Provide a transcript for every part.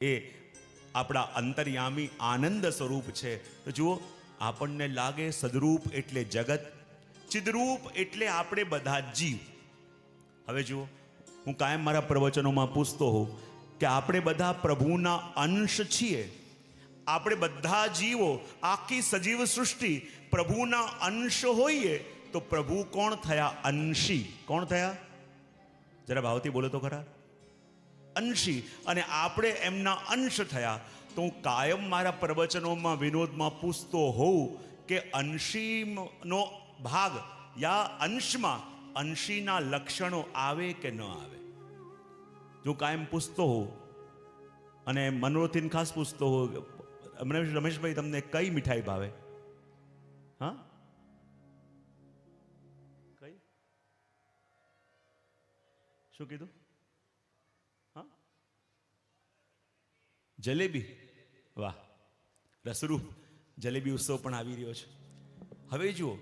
એ આપણા અંતર્યામી આનંદ સ્વરૂપ છે. તો જુઓ, આપણને લાગે સદરૂપ એટલે જગત, ચિદરૂપ એટલે આપણે બધા જીવ. હવે જુઓ, હું કાયમ મારા પ્રવચનોમાં પૂછતો હોઉં કે આપણે બધા પ્રભુના અંશ છીએ. આપણે બધા જીવો, આખી સજીવ સૃષ્ટિ પ્રભુના અંશ હોઈએ તો પ્રભુ કોણ થયા? અંશી. કોણ થયા? જરા ભાવથી બોલો તો ખરા. અંશી. અને આપણે એમના અંશ થયા. તો હું કાયમ મારા પ્રવચનોમાં વિનોદમાં પૂછતો હોઉં કે અંશીનો ભાગ યા અંશમાં અંશીના લક્ષણો આવે કે ન આવે? જો કાયમ પૂછતો હોઉં અને મનોરથીને ખાસ પૂછતો હોઉં, રમેશભાઈ તમને કઈ મીઠાઈ ભાવે? હા, કઈ? શું કીધું? હા, જલેબી. વાહ, રસરૂપ જલેબી ઉત્સવ પણ આવી રહ્યો છે. હવે જુઓ,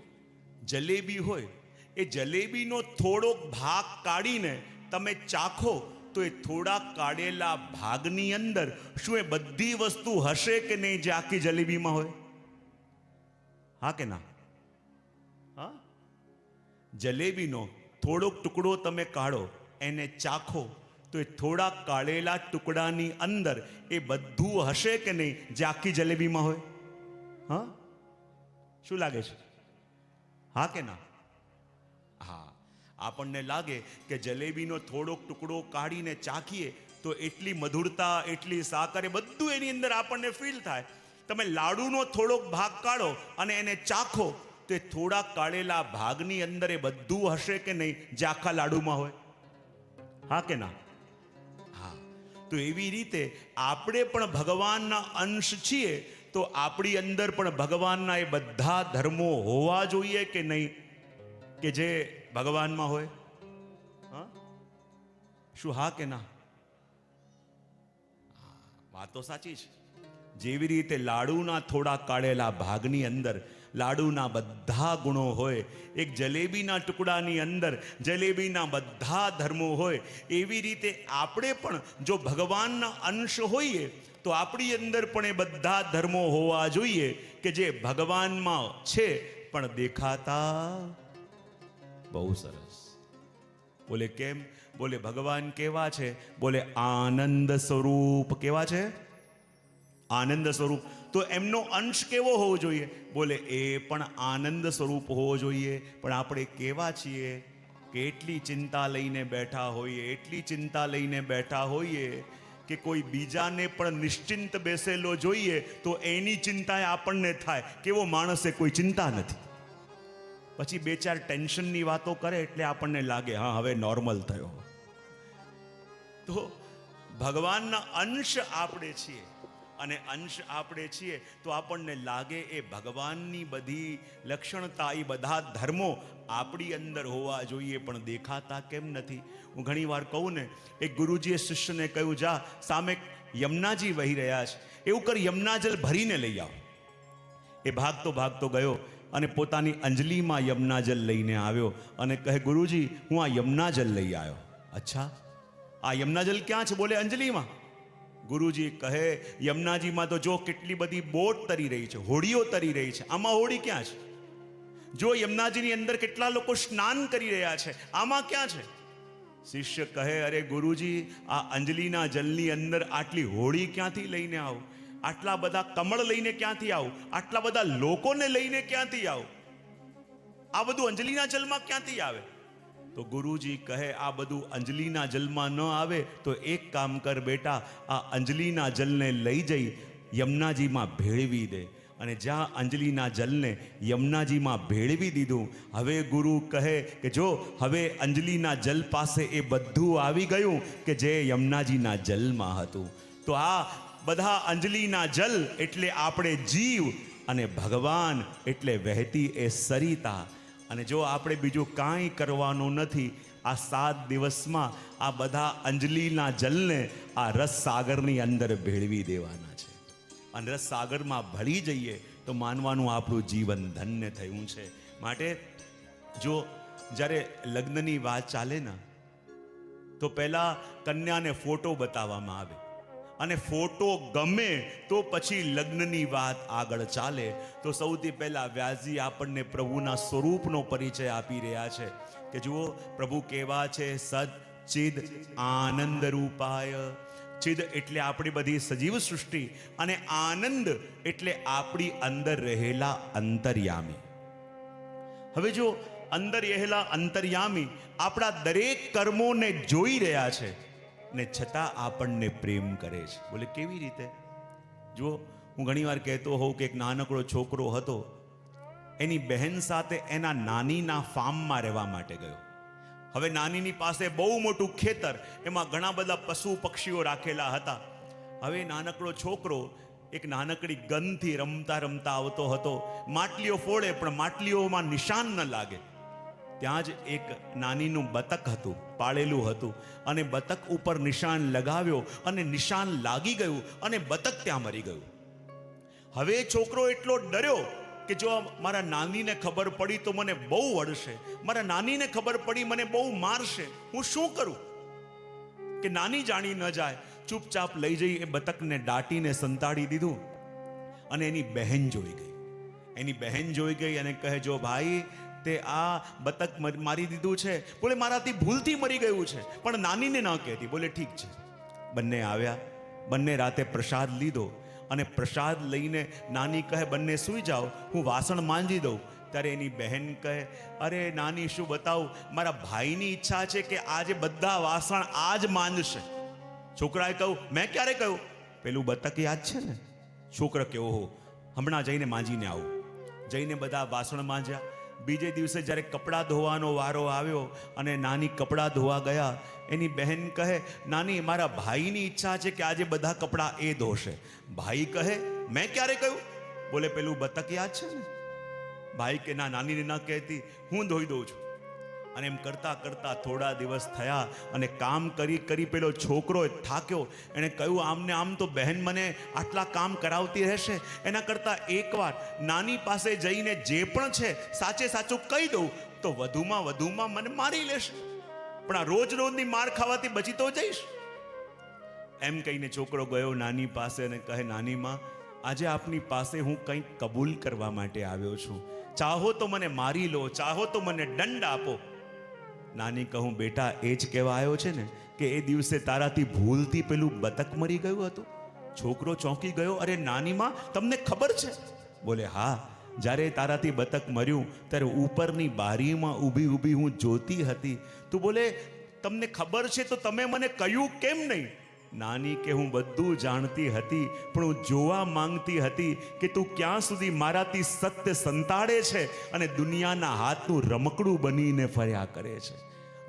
જલેબી હોય, એ જલેબીનો થોડોક ભાગ કાઢીને તમે ચાખો તો એ થોડા કાઢેલા ભાગની અંદર શું એ બધી વસ્તુ હશે કે નહીં જે આખી જલેબીમાં હોય? હા કે ના? હા, જલેબીનો થોડોક ટુકડો તમે કાઢો, એને ચાખો તો એ થોડા કાઢેલા ટુકડાની અંદર એ બધું હશે કે નહીં જે આખી જલેબીમાં હોય? હા, શું લાગે છે? હા કે ના? હા, આપણને લાગે કે જલેબીનો થોડોક ટુકડો કાઢીને ચાખીએ તો એટલી મધુરતા, એટલી સાકર, એ બધું એની અંદર આપણને ફીલ થાય. તમે લાડુનો થોડોક ભાગ કાઢો અને એને ચાખો તો એ થોડા કાઢેલા ભાગની અંદર એ બધું હશે કે નહીં જે આખા લાડુમાં હોય? હા કે ના? હા. તો એવી રીતે આપણે પણ ભગવાનના અંશ છીએ, તો આપણી અંદર પણ ભગવાનના એ બધા ધર્મો હોવા જોઈએ કે નહીં કે જે ભગવાનમાં હોય? હા, શું હા કે ના? વાત તો સાચી છે. જેવી રીતે લાડુના થોડા કાઢેલા ભાગની અંદર લાડુના બધા ગુણો હોય, એક જલેબીના ટુકડાની અંદર જલેબીના બધા ધર્મો હોય, એવી રીતે આપણે પણ જો ભગવાનના અંશ હોઈએ તો આપણી અંદર પણ એ બધા ધર્મો હોવા જોઈએ કે જે ભગવાનમાં છે પણ દેખાતા. બહુ સરસ. બોલે કેમ? બોલે ભગવાન કેવા છે? બોલે આનંદ સ્વરૂપ. કેવા છે? આનંદ સ્વરૂપ. તો એમનો અંશ કેવો હોવો જોઈએ? બોલે એ પણ આનંદ સ્વરૂપ હોવો જોઈએ. પણ આપણે કેવા છીએ? કેટલી ચિંતા લઈને બેઠા હોઈએ, એટલી ચિંતા લઈને બેઠા હોઈએ કે કોઈ બીજાને પણ નિશ્ચિંત બેસેલો જોઈએ તો એની ચિંતા આપણને થાય. કેવો માણસે કોઈ ચિંતા નથી. પછી બે ચાર ટેન્શનની વાતો કરે એટલે આપણને લાગે હા હવે નોર્મલ થયો. તો ભગવાનના અંશ આપણે છીએ, અને અંશ આપણે છીએ તો આપણને લાગે એ ભગવાનની બધી લક્ષણતા, એ બધા ધર્મો આપણી અંદર હોવા જોઈએ પણ દેખાતા કેમ નથી? હું ઘણી વાર કહું ને, એક ગુરુજીએ શિષ્યને કહ્યું, જા સામે યમુનાજી વહી રહ્યા છે, એવું કર યમુનાજલ ભરીને લઈ આવ. એ ભાગતો ભાગતો ગયો અને પોતાની અંજલિમાં યમુનાજલ લઈને આવ્યો અને કહે, ગુરુજી હું આ યમુનાજલ લઈ આવ્યો. અચ્છા, આ યમુનાજલ ક્યાં છે? બોલે અંજલિમાં. ગુરુજી કહે, યમુનાજીમાં તો જો કેટલી બધી બોટ તરી રહી છે, હોડીઓ તરી રહી છે, આમાં હોડી ક્યાં છે? જો યમુનાજીની અંદર કેટલા લોકો સ્નાન કરી રહ્યા છે, આમાં ક્યાં છે? શિષ્ય કહે, અરે ગુરુજી, આ અંજલિના જલની અંદર આટલી હોડી ક્યાંથી લઈને આવું? આટલા બધા કમળ લઈને ક્યાંથી આવું? આટલા બધા લોકોને લઈને ક્યાંથી આવું? આ બધું અંજલિના જલમાં ક્યાંથી આવે? તો ગુરુજી કહે, આ બધું અંજલિના જલમાં ન આવે તો એક કામ કર બેટા, આ અંજલિના જલને લઈ જઈ યમુનાજીમાં ભેળવી દે. અને જ્યાં અંજલિના જલને યમુનાજીમાં ભેળવી દીધું, હવે ગુરુ કહે કે જો હવે અંજલિના જલ પાસે એ બધું આવી ગયું કે જે યમુનાજીના જલમાં હતું. તો આ બધા અંજલિના જલ એટલે આપણે જીવ, અને ભગવાન એટલે વહેતી એ સરિતા. અને જો આપણે બીજું કાંઈ કરવાનું નથી, આ 7 દિવસમાં આ બધા અંજલિના જલને આ રસ સાગરની અંદર ભેળવી દેવાના છે. અને રસ સાગરમાં ભળી જઈએ તો માનવાનું આપણું જીવન ધન્ય થયું છે. માટે જો જ્યારે લગ્નની વાત ચાલે ને તો પહેલાં કન્યાને ફોટો બતાવવામાં આવે અને ફોટો ગમે તો પછી લગ્નની વાત આગળ ચાલે. તો સૌથી પહેલા વ્યાસજી આપણને પ્રભુના સ્વરૂપનો પરિચય આપી રહ્યા છે કે જુઓ, પ્રભુ કેવા છે? સદ ચિદ આનંદ રૂપાય. ચિદ એટલે આપણી બધી સજીવ સૃષ્ટિ, અને આનંદ એટલે આપણી અંદર રહેલા અંતર્યામી. હવે જો અંદર રહેલા અંતર્યામી આપણા દરેક કર્મોને જોઈ રહ્યા છે ને છતાં આપણને પ્રેમ કરે છે. બોલે કેવી રીતે? જુઓ, હું ઘણીવાર કહેતો હોઉં કે એક નાનકડો છોકરો હતો, એની બહેન સાથે એના નાનીના ફાર્મમાં રહેવા માટે ગયો. હવે નાનીની પાસે બહુ મોટું ખેતર, એમાં ઘણા બધા પશુ પક્ષીઓ રાખેલા હતા. હવે નાનકડો છોકરો એક નાનકડી ગનથી રમતા રમતા આવતો હતો. માટલીઓ ફોડે પણ માટલીઓમાં નિશાન ન લાગે. ત્યાં જ એક નાનીનું બતક હતું, પાળેલું હતું, અને બતક ઉપર નિશાન લગાવ્યો અને નિશાન લાગી ગયું અને બતક ત્યાં મરી ગયું. હવે છોકરો એટલો ડર્યો કે જો મારા નાનીને ખબર પડી તો મને બહુ વળશે, મારા નાનીને ખબર પડી મને બહુ મારશે, હું શું કરું? કે નાની જાણી ન જાય, ચૂપચાપ લઈ જઈ એ બતકને દાટીને સંતાડી દીધું. અને એની બહેન જોઈ ગઈ. એની બહેન જોઈ ગઈ અને કહે, જો ભાઈ, તે આ બતક મારી દીધું છે. બોલે મારાથી ભૂલથી મરી ગયું છે, પણ નાનીને ન કહેતી. બોલે ઠીક છે. બંને આવ્યા, બંને રાતે પ્રસાદ લીધો, અને પ્રસાદ લઈને નાની કહે બંને સૂઈ જાઓ, હું વાસણ માંજી દઉં. ત્યારે એની બહેન કહે, અરે નાની, શું બતાવું, મારા ભાઈની ઈચ્છા છે કે આજે બધા વાસણ આજ માંજશે. છોકરાએ કહ્યું, મેં ક્યારે કહ્યું? પેલું બતક યાદ છે ને? છોકરો કે ઓહો, હમણાં જઈને માંજીને આવું. જઈને બધા વાસણ માંજ્યા. બીજે દિવસે જ્યારે કપડાં ધોવાનો વારો આવ્યો અને નાની કપડાં ધોવા ગયા, એની બહેન કહે, નાની, મારા ભાઈની ઈચ્છા છે કે આજે બધા કપડાં એ ધોશે. ભાઈ કહે, મેં ક્યારે કહ્યું? બોલે પેલું બતક યાદ છે ને? ભાઈ કે ના, નાનીને ના કહેતી, હું ધોઈ દઉં છું. અને એમ કરતા કરતા થોડા દિવસ થયા અને કામ કરી કરી પેલો છોકરો થાક્યો. એણે કહ્યું, આમને આમ તો બહેન મને આટલા કામ કરાવતી રહેશે, એના કરતાં એકવાર નાની પાસે જઈને જે પણ છે સાચે સાચું કહી દઉં તો વધુમાં મને મારી લેશે, પણ આ રોજ રોજની માર ખાવાથી બચી તો જઈશ. એમ કહીને છોકરો ગયો નાની પાસે અને કહે, નાની માં, આજે આપની પાસે હું કંઈક કબૂલ કરવા માટે આવ્યો છું. ચાહો તો મને મારી લો, ચાહો તો મને દંડ આપો. નાની કહું, બેટા, એ જ કહેવા આવ્યો છે ને કે એ દિવસે તારાથી ભૂલથી પેલું બતક મરી ગયું હતું? છોકરો ચોંકી ગયો, અરે નાની માં, તમને ખબર છે? બોલે હા, જ્યારે તારાથી બતક મર્યું ત્યારે ઉપરની બારીમાં ઊભી ઊભી હું જોતી હતી. તું બોલે તમને ખબર છે તો તમે મને કહ્યું કેમ નહીં? નાની કે હું બધું જાણતી હતી, પણ હું જોવા માંગતી હતી કે તું ક્યાં સુધી મારાથી સત્ય સંતાડે છે અને દુનિયાના હાથનું રમકડું બનીને ફર્યા કરે છે.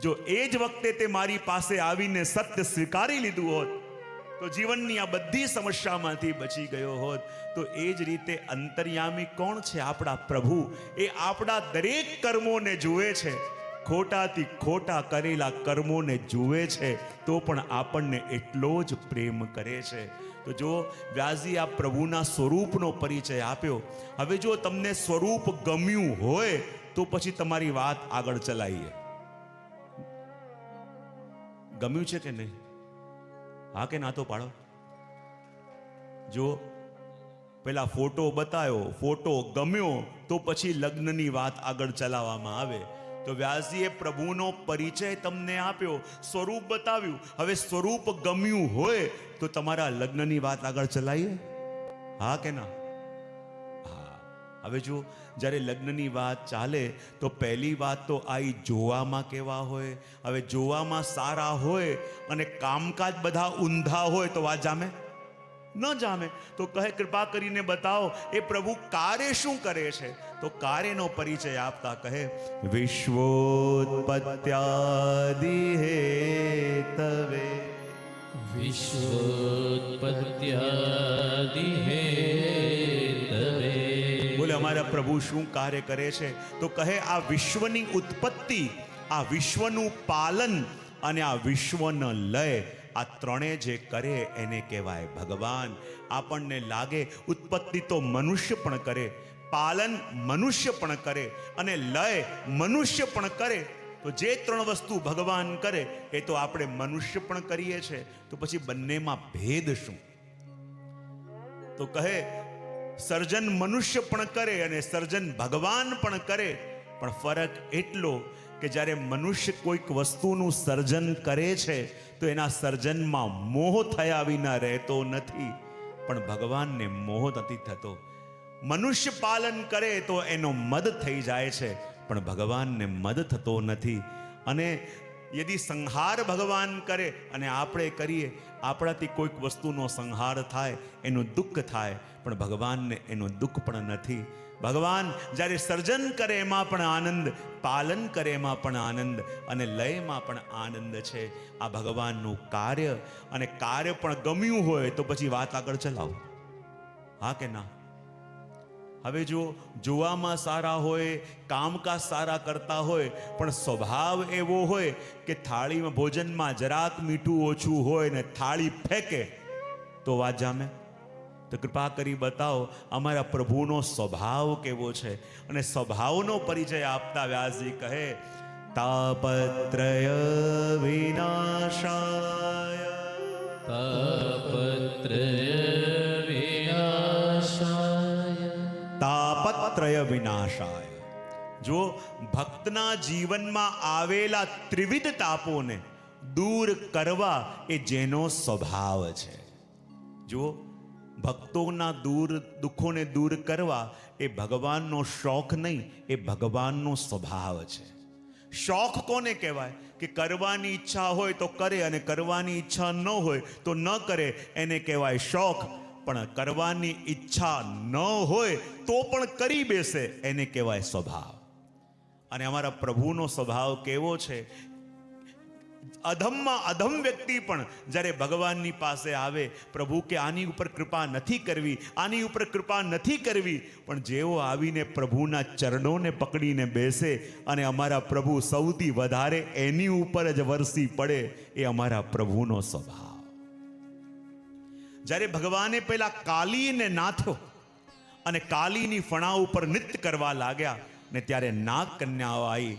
જો એ જ વખતે તે મારી પાસે આવીને સત્ય સ્વીકારી લીધું હોત તો જીવનની આ બધી સમસ્યામાંથી બચી ગયો હોત. તો એ જ રીતે અંતર્યામી કોણ છે? આપણા પ્રભુ. એ આપણા દરેક કર્મોને જુએ છે. ખોટાથી ખોટા કરેલા કર્મોને જુએ છે તો પણ આપણને એટલો જ પ્રેમ કરે છે. તો જો વ્યાસજી આ પ્રભુના સ્વરૂપનો પરિચય આપ્યો. હવે જો તમને સ્વરૂપ ગમ્યું હોય તો પછી તમારી વાત આગળ ચલાવીએ. ગમ્યું છે કે નહીં? હા કે ના તો પાડો. જો પેલા ફોટો બતાવ્યો, ફોટો ગમ્યો તો પછી લગ્નની વાત આગળ ચલાવવામાં આવે. તો વ્યાસજીએ પ્રભુનો પરિચય તમને આપ્યો, સ્વરૂપ બતાવ્યું. હવે સ્વરૂપ ગમ્યું હોય તો તમારા લગ્નની વાત આગળ ચલાવીએ. હા કે ના? હા. હવે જો જ્યારે લગ્નની વાત ચાલે તો પહેલી વાત તો આઈ જોવામાં કેવા હોય. હવે જોવામાં સારા હોય અને કામકાજ બધા ઊંધા હોય તો વાત જામે? ન જામે. તો કહે, કૃપા કરીને બતાવો એ પ્રભુ કાર્ય શું કરે છે? તો કાર્યનો પરિચય આપતા કહે, વિશ્વોત્પત્યાદિ હેતવે. વિશ્વોત્પત્યાદિ હેતવે. બોલે અમારા પ્રભુ શું કાર્ય કરે છે? તો કહે, આ વિશ્વની ઉત્પત્તિ, આ વિશ્વનું પાલન અને આ વિશ્વનો લય, આ ત્રણે જે કરે એને કહેવાય ભગવાન. આપણને લાગે ઉત્પત્તિ તો મનુષ્ય પણ કરે, પાલન મનુષ્ય પણ કરે અને લય મનુષ્ય પણ કરે, તો જે ત્રણ વસ્તુ ભગવાન કરે એ તો આપણે મનુષ્ય પણ કરીએ છીએ, તો પછી બંનેમાં ભેદ શું? તો કહે સર્જન મનુષ્ય પણ કરે અને સર્જન ભગવાન પણ કરે, પણ ફરક એટલો કે જ્યારે મનુષ્ય કોઈક વસ્તુનું સર્જન કરે છે તો એના સર્જનમાં મોહ થયા વિના રહેતો નથી, પણ ભગવાનને મોહ નથી થતો. મનુષ્ય પાલન કરે તો એનો મદ થઈ જાય છે, પણ ભગવાનને મદ થતો નથી. અને યદિ સંહાર ભગવાન કરે અને આપણે કરીએ, આપણાથી કોઈક વસ્તુનો સંહાર થાય, એનું દુઃખ થાય, પણ ભગવાનને એનું દુઃખ પણ નથી. ભગવાન જ્યારે સર્જન કરે એમાં પણ આનંદ, પાલન કરે એમાં પણ આનંદ, અને લયમાં પણ આનંદ છે. આ ભગવાનનું કાર્ય, અને કાર્ય પણ ગમ્યું હોય તો પછી વાત આગળ ચલાવો. હા કે ના? હવે જો જોવામાં સારા હોય, કામકાજ સારા કરતા હોય, પણ સ્વભાવ એવો હોય કે થાળીમાં ભોજનમાં જરાક મીઠું ઓછું હોય ને થાળી ફેંકે, તો વાત જામે? તો કૃપા કરી બતાવો અમારા પ્રભુનો સ્વભાવ કેવો છે. અને સ્વભાવનો પરિચય આપતા વ્યાસજી કહે તાપત્રય વિનાશાય, તાપત્રય વિનાશાય, તાપત્રય વિનાશાય. જો ભક્તના જીવનમાં આવેલા ત્રિવિધ તાપોને દૂર કરવા એ જેનો સ્વભાવ છે. જો ભક્તોના દુઃખોને દૂર કરવા એ ભગવાનનો શોખ નહીં, એ ભગવાનનો સ્વભાવ છે. શોખ કોને કહેવાય? કે કરવાની ઈચ્છા હોય તો કરે અને કરવાની ઈચ્છા ન હોય તો ન કરે, એને કહેવાય શોખ. પણ કરવાની ઈચ્છા ન હોય તો પણ કરી બેસે, એને કહેવાય સ્વભાવ. અને અમારા પ્રભુનો સ્વભાવ કેવો છે? અધમમાં અધમ વ્યક્તિ પણ જ્યારે ભગવાનની પાસે આવે, પ્રભુ કે આની ઉપર કૃપા નથી કરવી, આની ઉપર કૃપા નથી કરવી, પણ જેવો આવીને પ્રભુના ચરણોને પકડીને બેસે અને અમારા પ્રભુ સૌથી વધારે એની ઉપર જ વરસી પડે, એ અમારા પ્રભુનો સ્વભાવ. જ્યારે ભગવાને પેલા કાલીને નાથો અને કાલીની ફણા ઉપર નૃત્ય કરવા લાગ્યા ને ત્યારે નાગ કન્યાઓ આવી,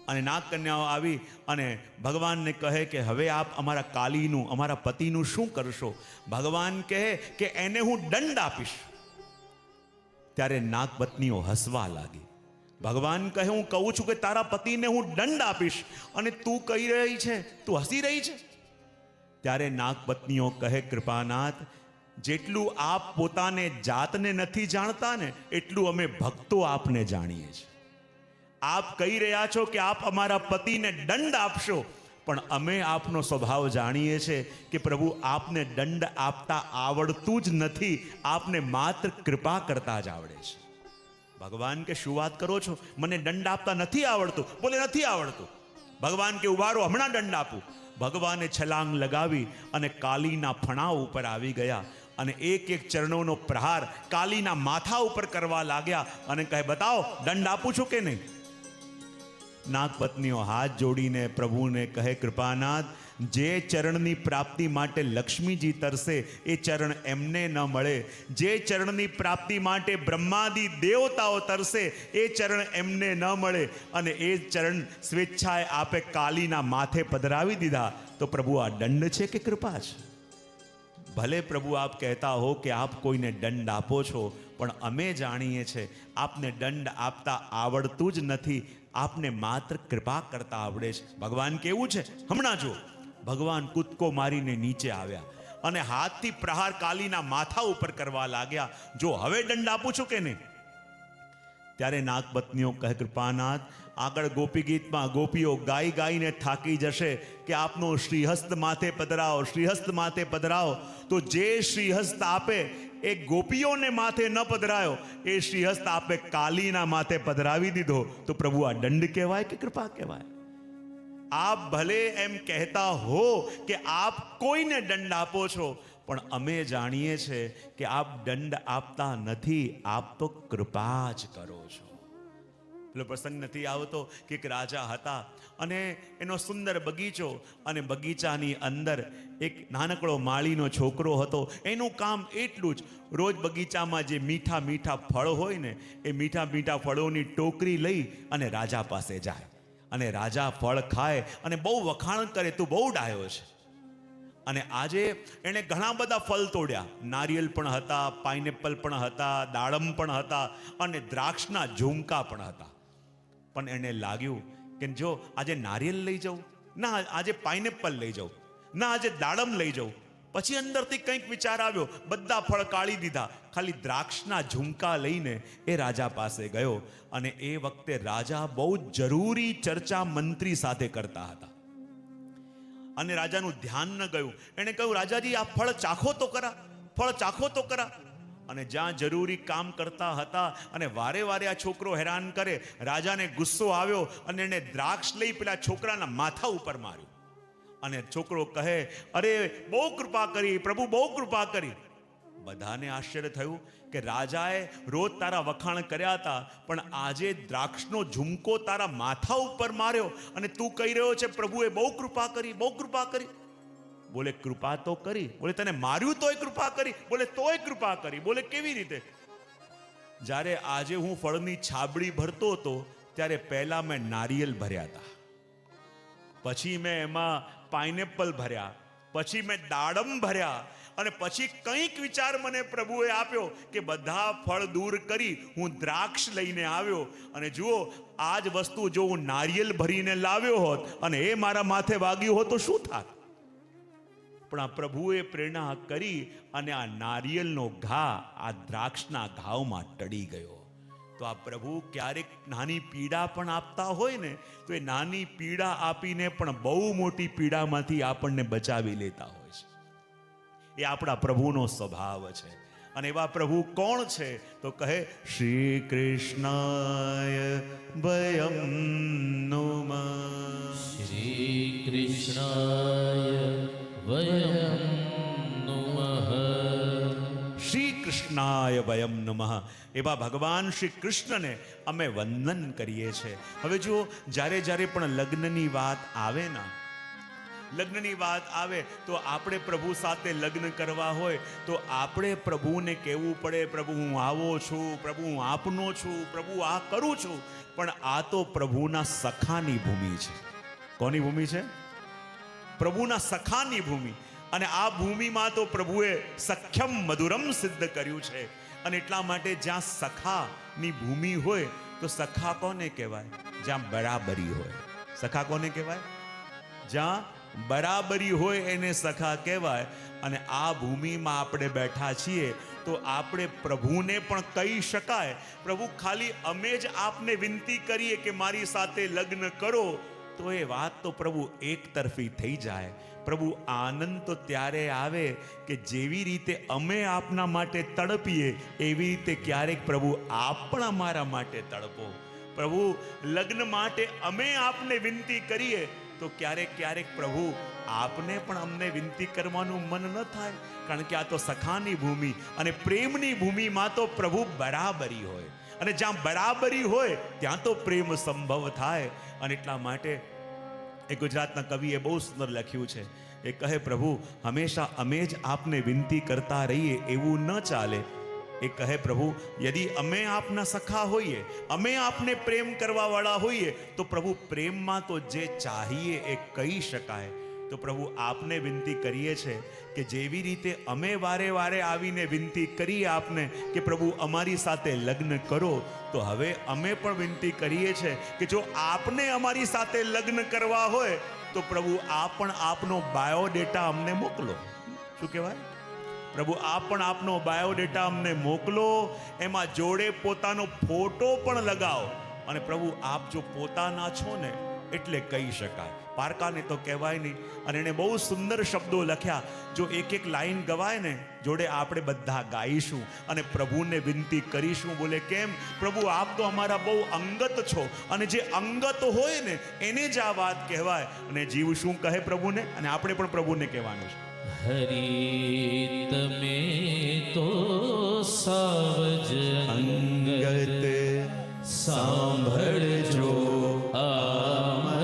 અને નાગ કન્યાઓ આવી અને ભગવાનને કહે કે હવે આપ અમારા કાલીનું, અમારા પતિનું શું કરશો? ભગવાન કહે કે એને હું દંડ આપીશ. ત્યારે નાગ પત્નીઓ હસવા લાગી. ભગવાન કહે હું કહું છું કે તારા પતિને હું દંડ આપીશ અને તું કહી રહી છે, તું હસી રહી છે. ત્યારે નાગ પત્નીઓ કહે કૃપાનાથ, જેટલું આપ પોતાને જાતને નથી જાણતા ને એટલું અમે ભક્તો આપને જાણીએ છીએ. આપ કહી રહ્યા છો કે આપ અમારા પતિને દંડ આપશો, પણ અમે આપનો સ્વભાવ જાણીએ છીએ કે પ્રભુ આપને દંડ આપતા આવડતું જ નથી, આપને માત્ર કૃપા કરતા જ આવડે છે. ભગવાન કે શું વાત કરો છો? મને દંડ આપતા નથી આવડતું. બોલે નથી આવડતું. ભગવાન કે ઉભારો, હમણાં દંડ આપું. ભગવાને છલાંગ લગાવી અને કાલીના ફણા ઉપર આવી ગયા અને એક એક ચરણોનો પ્રહાર કાલીના માથા ઉપર કરવા લાગ્યા અને કહે બતાવો દંડ આપું છું કે નહીં? નાગપત્નીઓ હાથ જોડીને પ્રભુને કહે કૃપાનાથ, જે ચરણની પ્રાપ્તિ માટે લક્ષ્મીજી તરસે એ ચરણ એમને ન મળે, જે ચરણની પ્રાપ્તિ માટે બ્રહ્માદિ દેવતાઓ તરસે એ ચરણ એમને ન મળે, અને એ ચરણ સ્વેચ્છાએ આપે કાલીના માથે પધરાવી દીધા, તો પ્રભુ આ દંડ છે કે કૃપા છે? ભલે પ્રભુ આપ કહેતા હો કે આપ કોઈને દંડ આપો છો, પણ અમે જાણીએ છીએ આપને દંડ આપતા આવડતું જ નથી, આપને માત્ર કૃપા કરતા આવડે છે. ભગવાન કેવું છે હમણાં જો, ભગવાન કૂદકો મારીને નીચે આવ્યા અને હાથથી પ્રહાર કાલીના માથા ઉપર કરવા લાગ્યા. જો હવે દંડ આપું છું કે નહીં? ત્યારે નાગપત્નીઓ કહે કૃપાનાથ, આગળ ગોપી ગીતમાં ગોપીઓ ગાઈ ગાઈને થાકી જશે કે આપનો શ્રીહસ્ત માથે પધરાવો, શ્રીહસ્ત માથે પધરાવો. તો જે શ્રીહસ્ત આપે એ ગોપીઓને માથે ન પધરાયો, એ શ્રીહસ્ત આપે કાલીના માથે પધરાવી દીધો, તો પ્રભુ આ દંડ કહેવાય કે કૃપા કહેવાય? આપ ભલે એમ કહેતા હો કે આપ કોઈને દંડ આપો છો, પણ અમે જાણીએ છીએ કે આપ દંડ આપતા નથી, આપ તો કૃપા જ કરો છો. પેલો પ્રસંગ નથી આવતો કે એક રાજા હતા અને એનો સુંદર બગીચો, અને બગીચાની અંદર એક નાનકડો માળીનો છોકરો હતો. એનું કામ એટલું જ, રોજ બગીચામાં જે મીઠા મીઠા ફળ હોય ને, એ મીઠા મીઠા ફળોની ટોકરી લઈ અને રાજા પાસે જાય અને રાજા ફળ ખાય અને બહુ વખાણ કરે, તું બહુ ડાયો છે. અને આજે એણે ઘણા બધા ફળ તોડ્યા. નારિયેલ પણ હતા, પાઇનેપલ પણ હતા, દાડમ પણ હતા અને દ્રાક્ષના ઝુમકા પણ હતા. પણ એને લાગ્યું કે જો આજે નારિયેલ લઈ જાઉં, ના આજે પાઇનેપલ લઈ જાઉં, ના આજે દાડમ લઈ જાઉં. પછી અંદરથી કંઈક વિચાર આવ્યો, બધા ફળ કાઢી દીધા, ખાલી દ્રાક્ષના ઝુમકા લઈને એ રાજા પાસે ગયો. અને એ વખતે રાજા બહુ જરૂરી ચર્ચા મંત્રી સાથે કરતા હતા અને રાજાનું ધ્યાન ન ગયું. એણે કહ્યું, રાજાજી આ ફળ ચાખો તો ખરા, ફળ ચાખો તો ખરા. અને જ્યાં જરૂરી કામ કરતા હતા અને વારે વારે આ છોકરો હેરાન કરે, રાજાને ગુસ્સો આવ્યો અને એને દ્રાક્ષ લઈ પેલા છોકરાના માથા ઉપર માર્યું. અને છોકરો કહે, અરે બહુ કૃપા કરી પ્રભુ, બહુ કૃપા કરી. બધાને આશ્ચર્ય થયું કે રાજાએ રોજ તારા વખાણ કર્યા હતા, પણ આજે દ્રાક્ષનો ઝુમકો તારા માથા ઉપર માર્યો અને તું કહી રહ્યો છે પ્રભુએ બહુ કૃપા કરી, બહુ કૃપા કરી. બોલે કૃપા તો કરી. બોલે તને માર્યું તોય કૃપા કરી. બોલે તોય કૃપા કરી. બોલે કેવી રીતે? જ્યારે આજે હું ફળની છાબડી ભરતો હતો ત્યારે પહેલા મેં નારિયેલ ભર્યા હતા, પછી મેં એમાં પાઇનેપલ ભર્યા, પછી મેં દાડમ ભર્યા, અને પછી કંઈક વિચાર મને પ્રભુએ આપ્યો કે બધા ફળ દૂર કરી હું દ્રાક્ષ લઈને આવ્યો. અને જુઓ, આ જ વસ્તુ જો હું નારિયેલ ભરીને લાવ્યો હોત અને એ મારા માથે વાગ્યું હોત તો શું થાત? પણ આ પ્રભુએ પ્રેરણા કરી અને આ નારિયેલનો ઘા આ દ્રાક્ષના ઘાવમાં ટળી ગયો. તો આ પ્રભુ ક્યારેક નાની પીડા પણ આપતા હોય ને, તો એ નાની પીડા આપીને પણ બહુ મોટી પીડામાંથી આપણને બચાવી લેતા હોય છે. એ આપણા પ્રભુનો સ્વભાવ છે. અને એવા પ્રભુ કોણ છે? તો કહે, શ્રી કૃષ્ણાય વયમ નુમઃ. શ્રી કૃષ્ણાય વયમ નુમઃ. શ્રી કૃષ્ણાય વયમ નમઃ. એવા ભગવાન શ્રી કૃષ્ણને અમે વંદન કરીએ છીએ. હવે જુઓ, જ્યારે જ્યારે પણ લગ્નની વાત આવે ને, લગ્નની વાત આવે તો આપણે પ્રભુ સાથે લગ્ન કરવા હોય તો આપણે પ્રભુને કહેવું પડે, પ્રભુ હું આવો છું, પ્રભુ હું આપનો છું, પ્રભુ આ કરું છું. પણ આ તો પ્રભુના સખાની ભૂમિ છે. કોની ભૂમિ છે? પ્રભુના સખાની ભૂમિ. અને આ ભૂમિમાં તો પ્રભુએ સખ્યમ મધુરમ સિદ્ધ કર્યું છે. અને એટલા માટે જ્યાં સખાની ભૂમિ હોય તો સખા કોને કહેવાય? જ્યાં બરાબરી હોય. સખા કોને કહેવાય? જ્યાં બરાબરી હોય એને સખા કહેવાય. અને આ ભૂમિમાં આપણે બેઠા છીએ તો આપણે પ્રભુને પણ કહી શકાય, પ્રભુ ખાલી અમે જ આપને વિનંતી કરીએ કે મારી સાથે લગ્ન કરો, તો એ વાત તો પ્રભુ એક તરફી થઈ જાય. પ્રભુ આનંદ તો ત્યારે આવે કે જેવી રીતે અમે આપના માટે તડપીએ એવી રીતે ક્યારેક પ્રભુ આપ પણ અમારા માટે તડપો. પ્રભુ લગ્ન માટે અમે આપને વિનંતી કરીએ તો ક્યારેક ક્યારેક પ્રભુ આપને પણ અમને વિનંતી કરવાનું મન ન થાય. કારણ કે આ તો સખાની ભૂમિ અને પ્રેમની ભૂમિમાં તો પ્રભુ બરાબરી હોય. અને જ્યાં બરાબરી હોય ત્યાં તો પ્રેમ સંભવ થાય. અને એટલા માટે એ ગુજરાતના કવિએ બહુ સુંદર લખ્યું છે. એ કહે, પ્રભુ હંમેશા અમે જ આપને વિનંતી કરતા રહીએ એવું ન ચાલે. એ કહે, પ્રભુ યદિ અમે આપના સખા હોઈએ, અમે આપને પ્રેમ કરવા વાળા હોઈએ તો પ્રભુ પ્રેમમાં તો જે ચાહીએ એ કહી શકાય. તો પ્રભુ આપને વિનંતી કરીએ છે કે જેવી રીતે અમે વારે વારે આવીને વિનંતી કરીએ આપને કે પ્રભુ અમારી સાથે લગ્ન કરો, તો હવે અમે પણ વિનંતી કરીએ છે કે જો આપને અમારી સાથે લગ્ન કરવા હોય તો પ્રભુ આપ પણ આપનો બાયોડેટા અમને મોકલો. શું કહેવાય? પ્રભુ આપ પણ આપનો બાયોડેટા અમને મોકલો, એમાં જોડે પોતાનો ફોટો પણ લગાવો. અને પ્રભુ આપ જો પોતાના છો ને એટલે કહી શકાય, પારકાને તો કહેવાય નહીં. અને એણે બહુ સુંદર શબ્દો લખ્યા. જો એક એક લાઈન ગવાય ને જોડે આપણે બધા ગાઈશું અને પ્રભુને વિનંતી કરીશું. બોલે કેમ? પ્રભુ આપ તો અમારા બહુ અંગત છો, અને જે અંગત હોય ને એને જ આ વાત કહેવાય. અને જીવ શું કહે પ્રભુને? અને આપણે પણ પ્રભુને કહેવાનું છે, હરી તમે તો સાવજ અંગત સાંભળજો આમજી.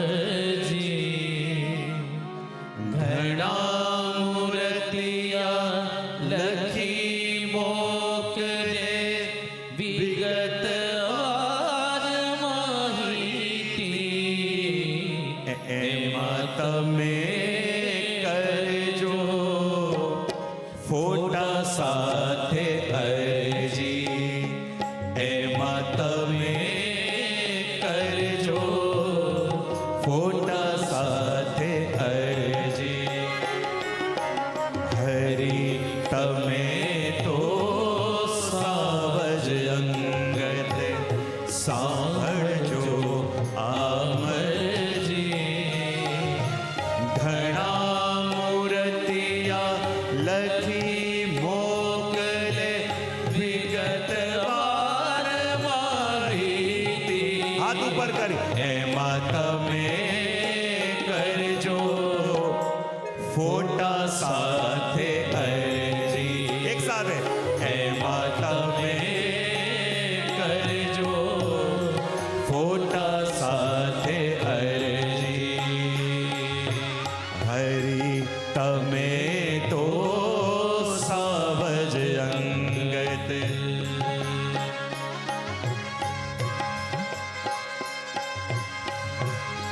ઘણા મૂર્તિયા લખી મોકલે વિગતવાર માહિતી. સાથે અરજી એમાં તમે કરજો ફોટા સાથે અરજી હરી તમે તો સાવજ અંગત સાંભળજો આમરજી ઘણા મૂર્તિયા લખી મોકલે વિગત વાર મારી હાથ ઉપર કરી એમાં તમે કરજો ફોટા સાથે અરજી એક સાથે એમાં તમે કરજો ફોટા સાથે અરજી હરી તમે તો સાવજ અંગત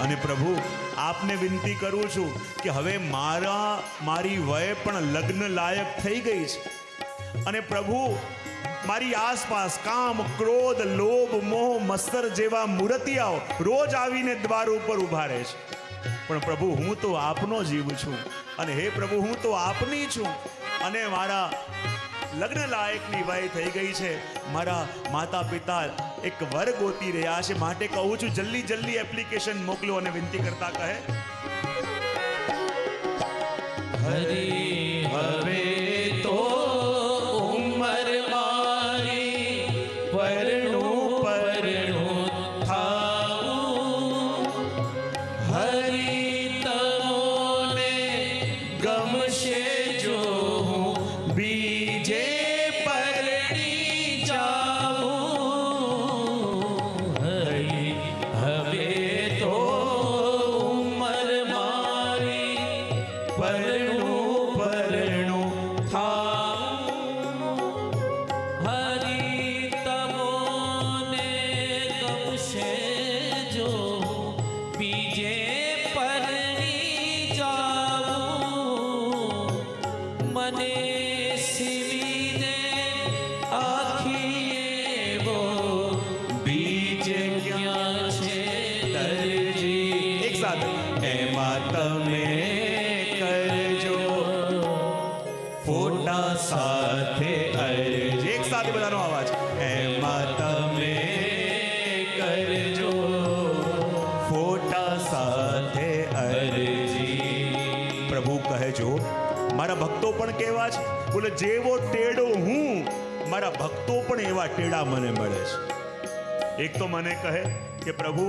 અને પ્રભુ આપને વિનંતી કરું છું કે હવે મારી વય પણ લગ્ન લાયક થઈ ગઈ છે અને પ્રભુ મારી આસપાસ કામ ક્રોધ લોભ મોહ મત્સર જેવા મૂર્તિયાઓ રોજ આવીને દ્વાર ઉપર ઊભા રહે છે પણ પ્રભુ હું તો આપનો જીવ છું અને હે પ્રભુ હું તો આપની છું અને મારા લગ્ન લાયકની વય થઈ ગઈ છે મારા માતા પિતા એક વર ગોતી રહ્યા છે માટે કહું છું જલ્દી જલ્દી એપ્લિકેશન મોકલો અને વિનંતી કરતા કહે હરી હવે તો ઉંમર મારી પરણું થાવું હરી તમોને ગમશે જો હું બીજે પરણી જાઉં હરી હવે તો ઉંમર મારી પરણું થાઉં હરી તમોને ગમશે જો બીજે પરણી જાઉં મને સીવીને આખી એવો બીજ ક્યાં છે દરજી એક સાથે એમાં તમે કરજો ફોટા સાથે અરજી એક સાથે બધાનો અવાજ એમાં તમે કરજો ફોટા સાથે અરજી પ્રભુ કહે જો મારા ભક્તો પણ કેવા છે બોલે જેવો ટેડો હું મારા ભક્તો પણ એવા ટેડા મને મળે છે એક તો મને કહે કે પ્રભુ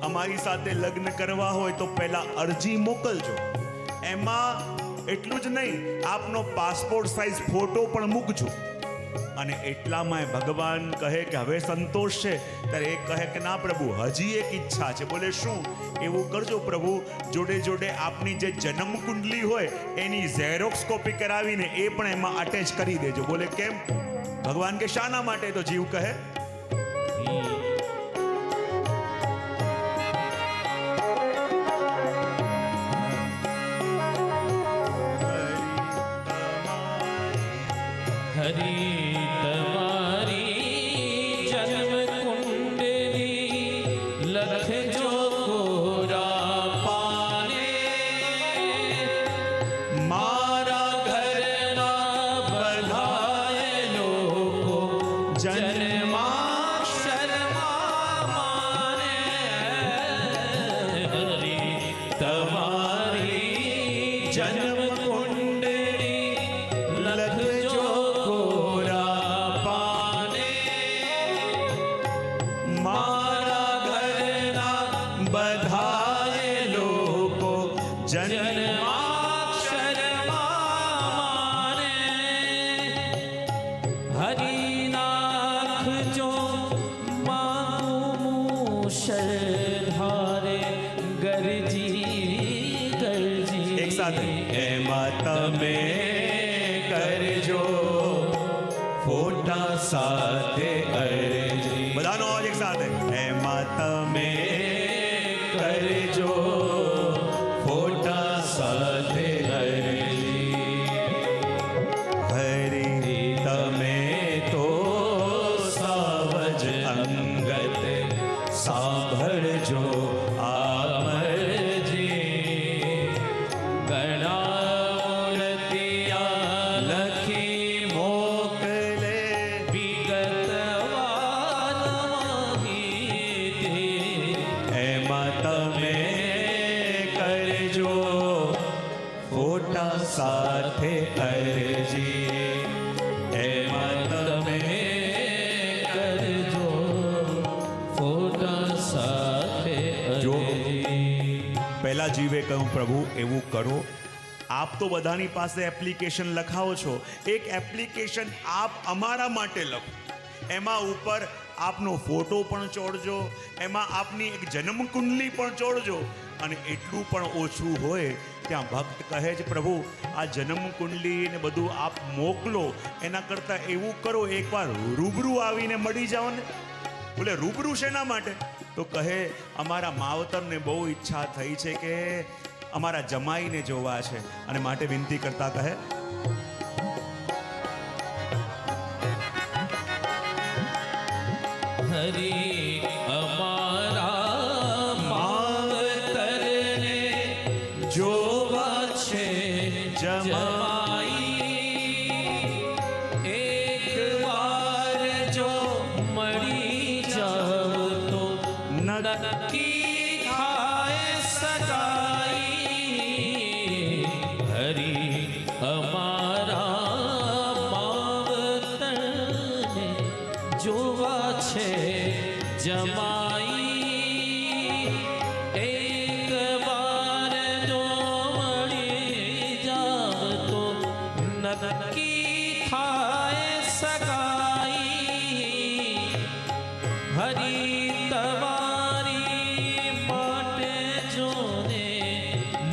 અમારી સાથે લગ્ન કરવા હોય તો પહેલા અરજી મોકલજો એમાં એટલું જ નહીં આપનો પાસપોર્ટ સાઇઝ ફોટો પણ મૂકજો અને એટલામાં ભગવાન કહે કે હવે સંતોષ છે ત્યારે એ કહે કે ના પ્રભુ હજી એક ઈચ્છા છે બોલે શું એવું કરજો પ્રભુ જોડે જોડે આપની જે જન્મ કુંડલી હોય એની ઝેરોક્સ કોપી કરાવીને એ પણ એમાં અટેચ કરી દેજો બોલે કેમ ભગવાન કે શાના માટે તો જીવ કહે હરી તમારી જન્મ કુંડલી લખજો કોરા પાને મારા ઘરના બધાય લોકો જન્માક્ષરમાં માને હરી તમારી જન્મ કુંડલી લખજો કોરા પાને મારા ઘરના બધાય લોકો જન્માક્ષરમાં માને હરી નાખજો મામુષ ધારે ગરજી ગરજી એક સાથે એમાં તમે કરજો ફોટા સાથે અરજી બધાનો અવાજ એક સાથે એમાં તમે કરજો ફોટા સાથે અરજી હરી અરજી એમાં તમે કરજો ફોટા સાથે જો. અરજી. પહેલા જીવે કહ્યું પ્રભુ એવું કરો. આપ તો બધાની પાસે એપ્લિકેશન લખાવો છો, એક એપ્લિકેશન આપ અમારા માટે લખો. એમાં ઉપર આપનો ફોટો પણ ચોડજો, એમાં આપની એક જન્મ કુંડલી પણ ચોડજો. અને એટલું પણ ઓછું હોય ત્યાં ભક્ત કહે છે પ્રભુ આ જન્મ કુંડલી ને બધું આપ મોકલો, એના કરતાં એવું કરો એકવાર રૂબરૂ આવીને મળી જાઓ ને. બોલે રૂબરૂ શેના માટે? તો કહે અમારા માવતરને બહુ ઈચ્છા થઈ છે કે અમારા જમાઈને જોવા છે, અને માટે વિનંતી કરતા કહે હરી અમારા માવતરને જોવા છે જમાઈ, એક વાર જો મળી જાવ તો નક્કી થાય સગાઈ. હરી અમારા માવતરને જોવા છે જમાઈ, એક વાર જો મળી જાવ તો નક્કી થાય સગાઈ. હરી તમારી માટે જોને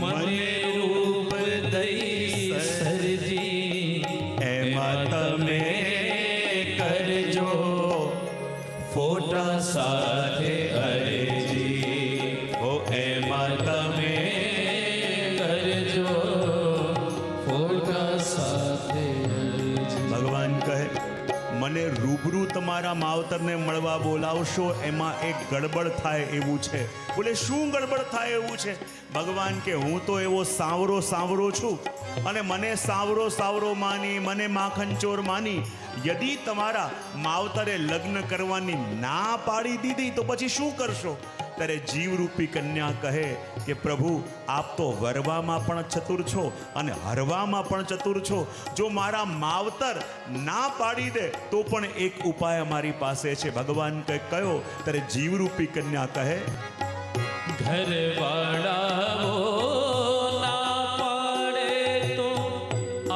મને રૂપ દઈ સરજી એમાં તમે કરજો ફોટા સાથે અરજી. ઓ એમાં તમે કરજો ફોટા સાથે અરજી. ભગવાન કહે મને રૂબરૂ તમારા માવતરને મળવા બોલાવશો, એમાં એક ગડબડ થાય એવું છે. બોલે શું ગડબડ થાય એવું છે? ભગવાન કે હું તો એવો સાવરો સાવરો છું, અને મને સાવરો સાવરો માની, મને માખનચોર માની યદી તમારા માવતરે લગ્ન કરવાની ના પાડી દીધી તો પછી શું કરશો? ત્યારે જીવરૂપી કન્યા કહે કે પ્રભુ આપ તો વરવામાં પણ ચતુર છો અને હરવામાં પણ ચતુર છો. જો મારા માવતર ના પાડી દે તો પણ એક ઉપાય અમારી પાસે છે. ભગવાન કહે કયો? ત્યારે જીવરૂપી કન્યા કહે ઘરવાળાઓ ના પાડે તો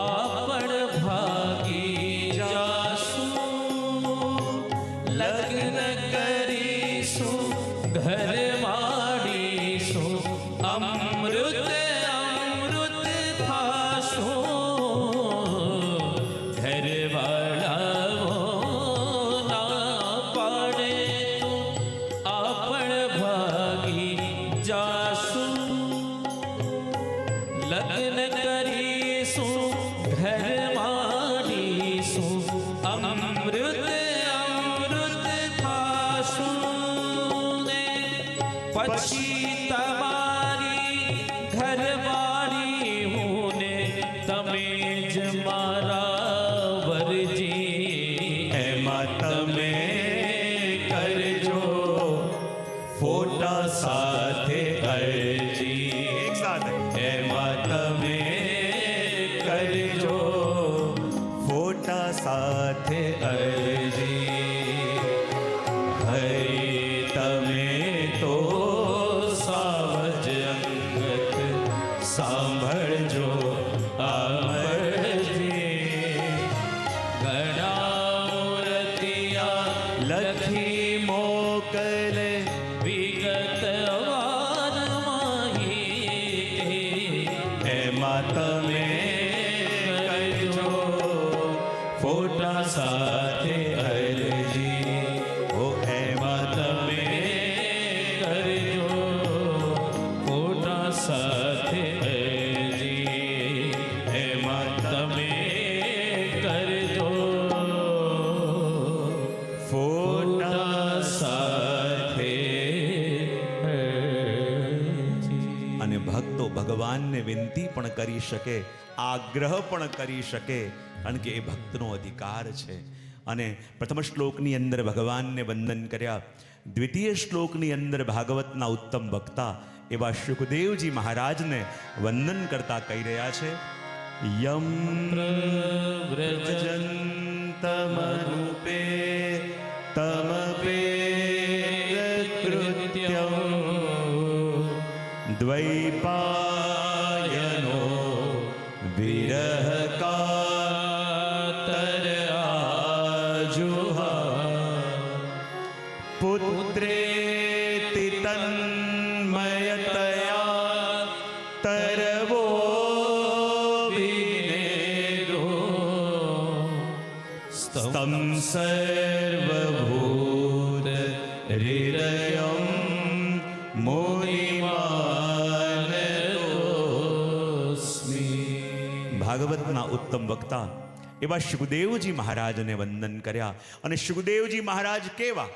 આપણ ભાગી જાશું, લગ્ન કરીશું ઘર વાળીશું, અમૃત અમૃત થાશું. ઘરવાળાઓ ના પાડે તો આપણ ભાગી જાશું, લગ્ન કરીશું ઘર વાળીશું, અમૃત અમૃત થાશું. ને પછી તમારી ઘરવાળી હું ને તમે જ મારા વરજી. એમાં તમે કરજો ફોટા સાથે અરજી. એક સાથે એમાં તમે કરજો ફોટા સાથે અરજી. હરી તમે તો સાવજ અંગત સાંભળજો અમરજી. ઘણા મૂર્તિયા લખી મોકલે વિગત વારમાહી. એમાં તમે કરજો ફોટા સાથે અરજી. ઓ એમાં તમે કરજો ફોટા સાથે અરજી. એમાં તમે કરજો ફોટા સાથે અરજી. અને ભક્તો ભગવાનને વિનંતી પણ કરી શકે, આગ્રહ પણ કરી શકે, કારણ કે એ ભક્તનો અધિકાર છે. અને પ્રથમ શ્લોકની અંદર ભગવાનને વંદન કર્યા. દ્વિતીય શ્લોકની અંદર ભાગવતના ઉત્તમ વક્તા એવા સુખદેવજી મહારાજને વંદન કરતા કહી રહ્યા છે યમ પ્રવ્રજन्तમનુપે તમપે કૃત્યં દ્વૈપાયનો વિરહ કાતર આજુહાવ પુત્રેતિ તન્મયતયા તરવો વિનેદો સ્તમ સર્વભૂત હૃદયમ મુનિમાનતોસ્મિ. ભાગવતના ઉત્તમ વક્તા એવા શુકદેવજી મહારાજને વંદન કર્યા. અને શુકદેવજી મહારાજ કેવા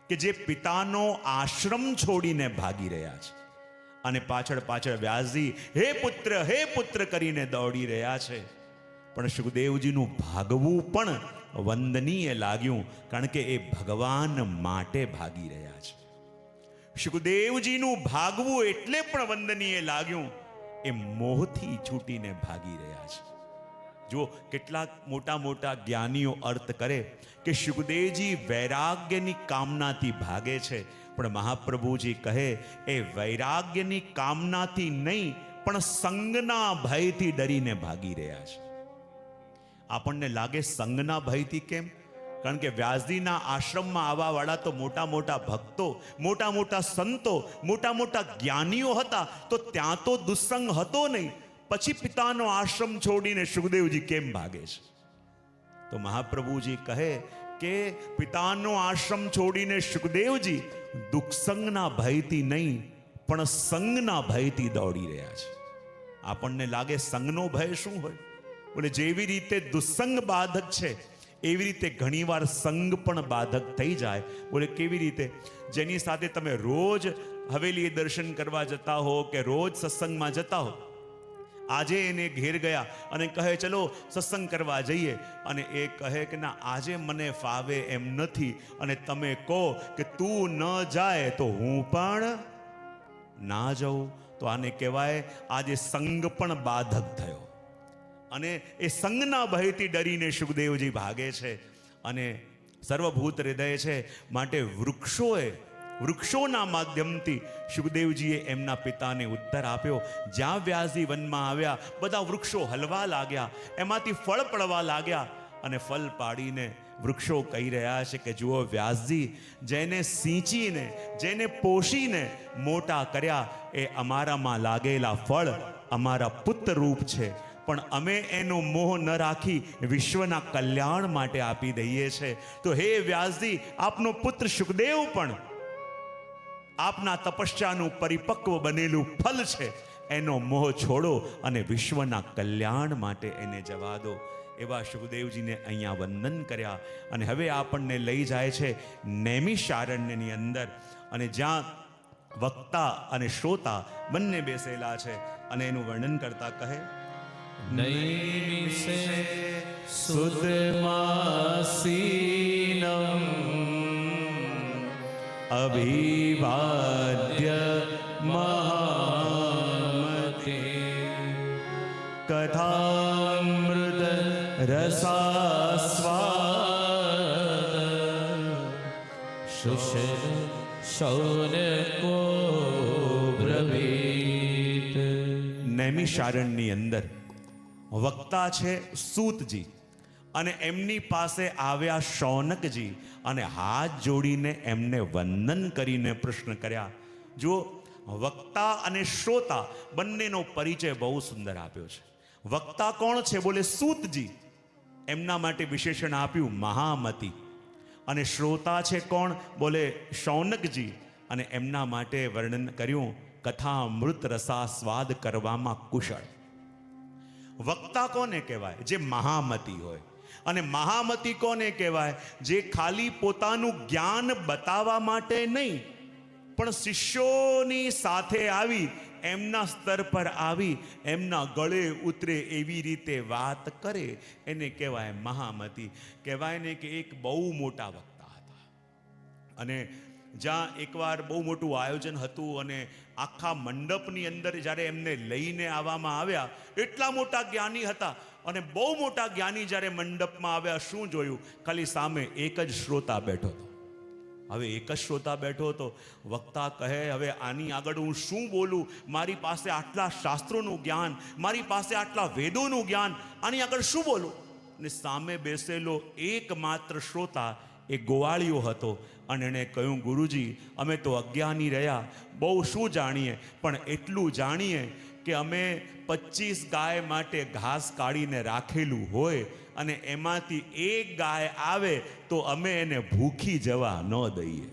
કે જે પિતાનો આશ્રમ છોડીને ભાગી રહ્યા છે અને પાછળ પાછળ વ્યાસજી હે પુત્ર કરીને દોડી રહ્યા છે. પણ શુકદેવજીનું ભાગવું પણ વંદનીય લાગ્યું, કારણ કે એ ભગવાન માટે ભાગી રહ્યા છે. શુકદેવજીનું ભાગવું એટલે પણ વંદનીય લાગ્યું, એ મોહથી છૂટીને ભાગી રહ્યા છે. જો કેટલાક મોટા મોટા જ્ઞાનીઓ અર્થ કરે કે શુકદેવજી વૈરાગ્યની કામનાથી ભાગે છે, પણ મહાપ્રભુજી કહે એ વૈરાગ્યની કામનાથી નહીં, પણ સંગના ભયથી ડરીને ભાગી રહ્યા છે. આપણને લાગે સંગના ભયથી કેમ? કારણ કે વ્યાસજીના આશ્રમમાં આવવાવાળા તો મોટા મોટા ભક્તો, મોટા મોટા સંતો, મોટા મોટા જ્ઞાનીઓ હતા, તો ત્યાં તો દુસ્સંગ હતો નહીં. પછી પિતાનો આશ્રમ છોડીને શુકદેવજી કેમ ભાગે છે? તો મહાપ્રભુજી કહે કે પિતાનો આશ્રમ છોડીને શુકદેવજી દુઃખસંગના ભયથી નહીં, પણ સંગના ભયથી દોડી રહ્યા છે. આપણને લાગે સંગનો ભય શું હોય? બોલે જેવી રીતે દુસ્સંગ બાધક છે, એવી રીતે ઘણીવાર સંગ પણ બાધક થઈ જાય. બોલે કેવી રીતે? જેની સાથે તમે રોજ હવેલીએ દર્શન કરવા જતા હો કે રોજ સત્સંગમાં જતા હો, આજે એને ઘેર ગયા અને કહે ચલો સત્સંગ કરવા જઈએ, અને એ કહે કે ના આજે મને ફાવે એમ નથી, અને તમે કહો કે તું ન જાય તો હું પણ ના જાઉં, તો આને કહેવાય આજે સંગ પણ બાધક થયો. અને એ સંગના ભયથી ડરીને શુકદેવજી ભાગે છે. અને સર્વભૂત હૃદય છે, માટે વૃક્ષોના માધ્યમથી શુકદેવજીએ એમના પિતાને ઉત્તર આપ્યો. જ્યાં વ્યાસજી વનમાં આવ્યા, બધા વૃક્ષો હલવા લાગ્યા, એમાંથી ફળ પડવા લાગ્યા, અને ફળ પાડીને વૃક્ષો કહી રહ્યા છે કે જુઓ વ્યાસજી, જેને સિંચીને, જેને પોષીને મોટા કર્યા, એ અમારામાં લાગેલા ફળ અમારા પુત્ર રૂપ છે, પણ અમે એનો મોહ ન રાખી વિશ્વના કલ્યાણ માટે આપી દઈએ છે. તો હે વ્યાસજી, આપનો પુત્ર શુકદેવ પણ આપના તપસ્યાનું પરિપક્વ બનેલું ફલ છે, એનો મોહ છોડો અને વિશ્વના કલ્યાણ માટે એને જવા દો. એવા શુકદેવજીને અહીંયા વંદન કર્યા. અને હવે આપણને લઈ જાય છે નૈમિષારણ્યની અંદર, અને જ્યાં વક્તા અને શ્રોતા બંને બેસેલા છે, અને એનું વર્ણન કરતા કહે નૈમિષે સુદમાસીનમ અભિવાદ્ય મહામતે કથામૃત રસાસ્વાદ શુશર શૌનકો બ્રવીત. નૈમિષારણ્યની અંદર વક્તા છે સૂતજી, અને એમની પાસે આવ્યા શૌનકજી, અને હાથ જોડીને એમને વંદન કરીને પ્રશ્ન કર્યા. જો વક્તા અને શ્રોતા બંનેનો પરિચય બહુ સુંદર આપ્યો છે. વક્તા કોણ છે? બોલે સૂતજી, એમના માટે વિશેષણ આપ્યું મહામતી. અને શ્રોતા છે કોણ? બોલે શૌનકજી, અને એમના માટે વર્ણન કર્યું કથા અમૃત રસાસ્વાદ કરવામાં કુશળ. વક્તા કોને કહેવાય? જે મહામતી હોય. અને મહામતી કોને કહેવાય? જે ખાલી પોતાનું જ્ઞાન બતાવવા માટે નહીં, પણ શિષ્યોની સાથે આવી, એમના સ્તર પર આવી, એમના ગળે ઉતરે એવી રીતે વાત કરે, એને કહેવાય મહામતી. કહેવાય ને કે એક બહુ મોટા વક્તા હતા, અને જ્યાં એકવાર બહુ મોટું આયોજન હતું અને આખા મંડપની અંદર જ્યારે એમને લઈને આવવામાં આવ્યા, એટલા મોટા જ્ઞાની હતા અને બહુ મોટા જ્ઞાની જ્યારે મંડપમાં આવ્યા, શું જોયું? ખાલી સામે એક જ શ્રોતા બેઠો હતો. હવે એક જ શ્રોતા બેઠો હતો. વક્તા કહે, હવે આની આગળ હું શું બોલું? મારી પાસે આટલા શાસ્ત્રોનું જ્ઞાન, મારી પાસે આટલા વેદોનું જ્ઞાન, આની આગળ શું બોલું? અને સામે બેસેલો એકમાત્ર શ્રોતા એ ગોવાળિયો હતો અને એણે કહ્યું, ગુરુજી, અમે તો અજ્ઞાની રહ્યા, બહુ શું જાણીએ, પણ એટલું જાણીએ કે અમે 25 ગાય માટે ઘાસ કાઢીને રાખેલું હોય અને એમાંથી એક ગાય આવે તો અમે એને ભૂખી જવા ન દઈએ.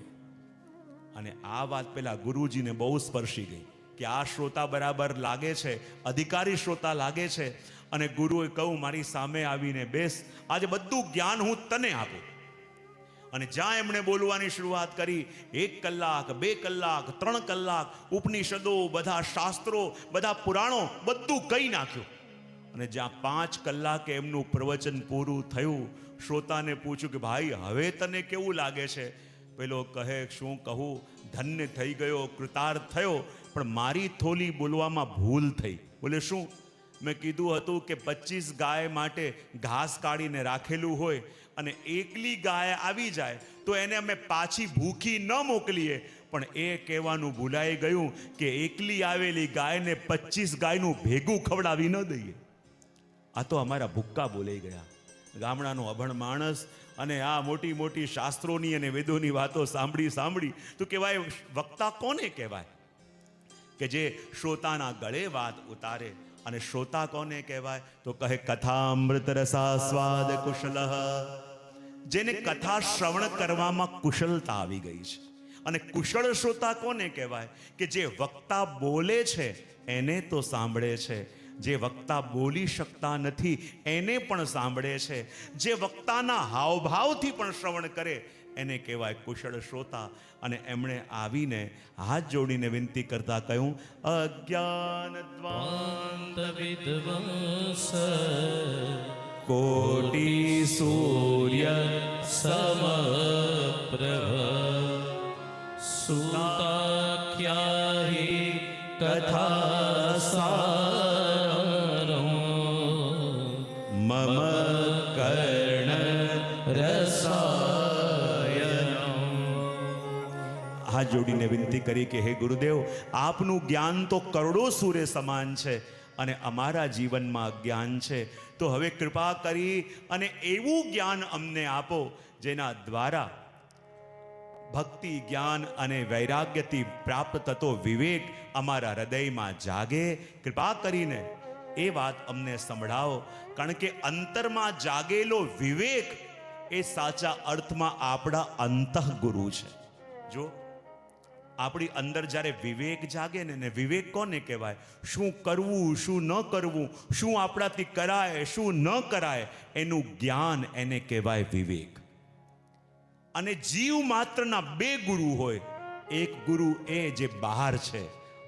અને આ વાત પેલા ગુરુજીને બહુ સ્પર્શી ગઈ કે આ શ્રોતા બરાબર લાગે છે, અધિકારી શ્રોતા લાગે છે. અને ગુરુએ કહ્યું, મારી સામે આવીને બેસ, આજે બધું જ્ઞાન હું તને આપું. અને જ્યાં એમણે બોલવાની શરૂઆત કરી, 1 કલાક, 2 કલાક, 3 કલાક, ઉપનિષદો, બધા શાસ્ત્રો, બધા પુરાણો, બધું કહી નાખ્યું. અને જ્યાં 5 કલાકે એમનું પ્રવચન પૂરું થયું, શ્રોતાને પૂછ્યું કે ભાઈ, હવે તને કેવું લાગે છે? પેલો કહે, શું કહું, ધન્ય થઈ ગયો, કૃતાર્થ થયો, પણ મારી થોલી બોલવામાં ભૂલ થઈ. બોલે, શું? મેં કીધું હતું કે 25 ગાય માટે ઘાસ કાઢીને રાખેલું હોય અને એકલી ગાય આવી જાય તો એને અમે પાછી ભૂખી ન મોકલીએ, પણ એ કહેવાનું ભૂલાઈ ગયું કે એકલી આવેલી ગાયને 25 ગાયનું ભેગું ખવડાવી ન દઈએ. આ તો અમારા ભૂક્કા બોલાઈ ગયા. ગામડાનો અભણ માણસ અને આ મોટી મોટી શાસ્ત્રોની અને વેદોની વાતો સાંભળી તો કહેવાય, વક્તા કોને કહેવાય? કે જે શ્રોતાના ગળે વાત ઉતારે. અને શ્રોતા કોને કહેવાય? તો કહે, કથામૃત રસાસ્વાદ કુશલઃ. જેને કથા શ્રવણ કરવામાં કુશળતા આવી ગઈ છે. અને કુશળ શ્રોતા કોને કહેવાય? કે જે વક્તા બોલે છે એને તો સાંભળે છે, જે વક્તા બોલી શકતા નથી એને પણ સાંભળે છે, જે વક્તાના હાવભાવથી પણ શ્રવણ કરે એને કહેવાય કુશળ શ્રોતા. અને એમણે આવીને હાથ જોડીને વિનંતી કરતા કહ્યું, અજ્ઞાનદ્વાંત વિદ્વંસ કોટી સૂર્ય સમપ્રભ સુતાખ્યાહી કથા સારમ મમ કર્ણ રસાયનમ. હાથ જોડીને વિનંતી કરી કે હે ગુરુદેવ, આપનું જ્ઞાન તો કરોડો સૂર્ય સમાન છે અને અમારા જીવનમાં અજ્ઞાન છે. તો હવે કૃપા કરી અને એવું જ્ઞાન અમને આપો જેના દ્વારા ભક્તિ, જ્ઞાન અને વૈરાગ્યથી પ્રાપ્ત થતો વિવેક અમારા હૃદયમાં જાગે. કૃપા કરીને એ વાત અમને સંભળાવો, કારણ કે અંતરમાં જાગેલો વિવેક એ સાચા અર્થમાં આપણા અંતઃગુરુ છે. જો આપણી અંદર જ્યારે વિવેક જાગે ને, વિવેક કોને કહેવાય? શું કરવું, શું ન કરવું, શું આપણાથી કરાય, શું ન કરાય, એનું જ્ઞાન એને કહેવાય વિવેક. અને જીવ માત્રના 2 ગુરુ હોય, એક ગુરુ એ જે બહાર છે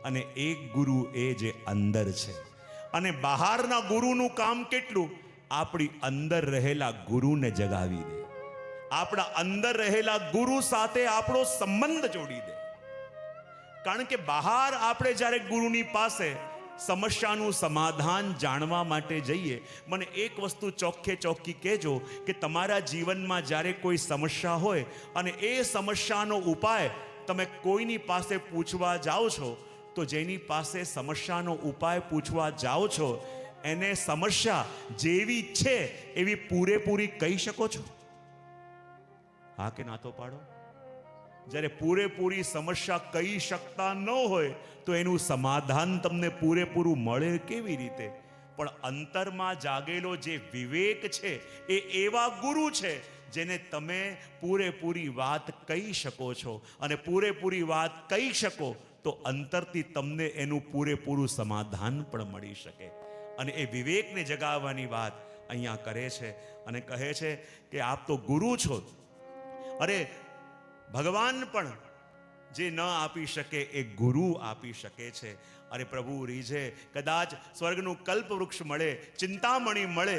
અને એક ગુરુ એ જે અંદર છે. અને બહારના ગુરુનું કામ કેટલું? આપણી અંદર રહેલા ગુરુને જગાવી દે, આપણા અંદર રહેલા ગુરુ સાથે આપણો સંબંધ જોડી દે. કારણ કે બહાર આપણે જ્યારે ગુરુની પાસે સમસ્યાનું સમાધાન જાણવા માટે જઈએ, મને એક વસ્તુ ચોખ્ખે ચોખ્ખી કહેજો કે તમારા જીવનમાં જ્યારે કોઈ સમસ્યા હોય અને એ સમસ્યાનો ઉપાય તમે કોઈની પાસે પૂછવા જાઓ છો, તો જેની પાસે સમસ્યાનો ઉપાય પૂછવા જાઓ છો એને સમસ્યા જેવી છે એવી પૂરેપૂરી કહી શકો છો? હા કે ના તો પાડો. જ્યારે પૂરેપૂરી સમસ્યા કહી શકતા ન હોય તો એનું સમાધાન તમને પૂરેપૂરું મળે કેવી રીતે? પણ અંતરમાં જાગેલો જે વિવેક છે એ એવા ગુરુ છે જેને તમે પૂરેપૂરી વાત કહી શકો છો. અને પૂરેપૂરી વાત કહી શકો તો અંતરથી તમને એનું પૂરેપૂરું સમાધાન પણ મળી શકે. અને એ વિવેકને જગાવવાની વાત અહીંયા કરે છે અને કહે છે કે આપ તો ગુરુ છો. અરે ભગવાન પણ જે ન આપી શકે એ ગુરુ આપી શકે છે. અરે પ્રભુ રીઝે, કદાચ સ્વર્ગનું કલ્પવૃક્ષ મળે, ચિંતામણી મળે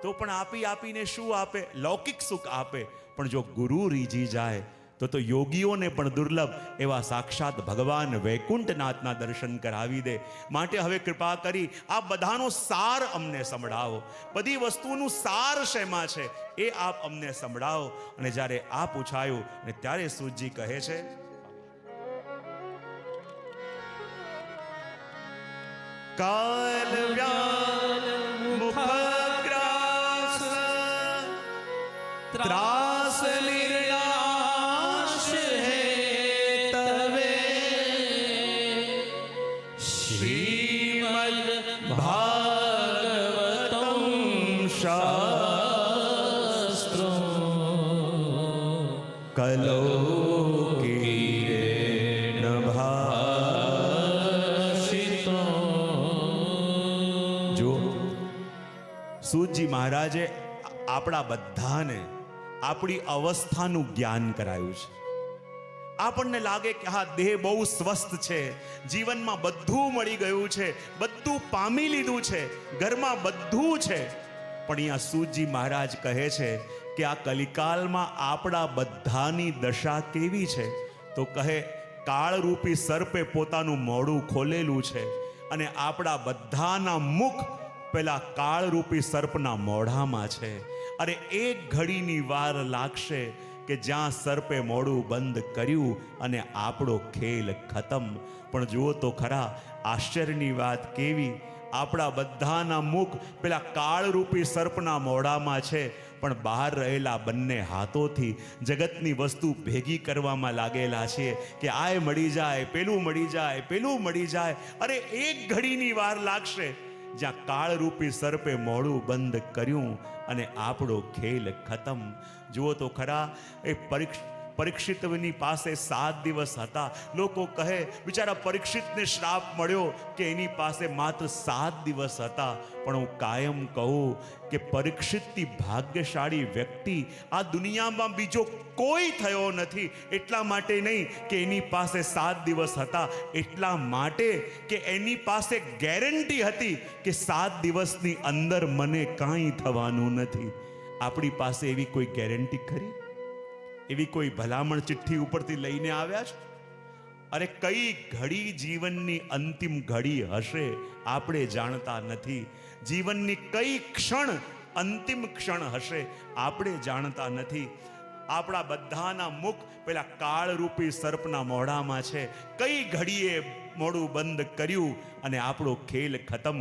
તો પણ આપીને શું આપે? લૌકિક સુખ આપે. પણ જો ગુરુ રીઝી જાય તો યોગીઓને પણ દુર્લભ એવા સાક્ષાત ભગવાન વૈકુંઠનાથના દર્શન કરાવી દે. માટે હવે કૃપા કરી આ બધાનો સાર અમને સંભળાવો. બધી વસ્તુનું સાર શેમાં છે એ આપ અમને સંભળાવો. અને જ્યારે આ પૂછાયું અને ત્યારે સૂતજી કહે છે, કાલવ્યાલ મુખગ્રાસ ત્રાસ નિર્નાશ હે તવે શ્રીમદ ભાગવતમ શાસ્ત્રો કલો સૂતજી મહારાજે આપણા બધાને આપણી અવસ્થાનું જ્ઞાન કરાયું છે. આપણને લાગે કે હા દેહ બહુ સ્વસ્થ છે, જીવનમાં બધું મળી ગયું છે, બધું પામી લીધું છે, ઘરમાં બધું છે. પણ અહીંયા સૂતજી મહારાજ કહે છે કે આ કલિકાલમાં આપણા બધાની દશા કેવી છે? તો કહે કાળરૂપી સર્પે પોતાનું મોઢું ખોલેલું છે અને આપણા બધાના મુખ પેલા કાળરૂપી સર્પના મોઢામાં છે. અને એક ઘડીની વાર લાગશે કે જ્યાં સર્પે મોઢું બંધ કર્યું અને આપણો ખેલ ખતમ. પણ જુઓ તો ખરા આશ્ચર્યની વાત કેવી, આપણા બધાના મુખ પેલા કાળરૂપી સર્પના મોઢામાં છે, પણ બહાર રહેલા બંને હાથોથી જગતની વસ્તુ ભેગી કરવામાં લાગેલા છે કે આય મળી જાય, પેલું મળી જાય, પેલું મળી જાય. અરે એક ઘડીની વાર લાગશે જ્યાં કાળરૂપી સર્પે મોઢું બંધ કર્યું અને આપણો ખેલ ખતમ. જુઓ તો ખરા એ પરીક્ષિતની પાસે 7 દિવસ હતા. લોકો કહે બિચારા પરીક્ષિતને શ્રાપ મળ્યો કે એની પાસે માત્ર 7 દિવસ હતા. પણ હું કાયમ કહું કે પરીક્ષિતથી ભાગ્યશાળી વ્યક્તિ આ દુનિયામાં બીજો કોઈ થયો નથી. એટલા માટે નહીં કે એની પાસે 7 દિવસ હતા, એટલા માટે કે એની પાસે ગેરંટી હતી કે 7 દિવસની અંદર મને કાંઈ થવાનું નથી. આપણી પાસે એવી કોઈ ગેરંટી ખરી? એવી કોઈ ભલામણ ચિઠ્ઠી ઉપરથી લઈને આવ્યા છે? અરે કઈ ઘડી જીવનની અંતિમ ઘડી હશે આપણે જાણતા નથી. જીવનની કઈ ક્ષણ અંતિમ ક્ષણ હશે આપણે જાણતા નથી. આપણા બધાના મુખ પેલા કાળરૂપી સર્પના મોઢામાં છે. કઈ ઘડીએ મોઢું બંધ કર્યું અને આપણો ખેલ ખતમ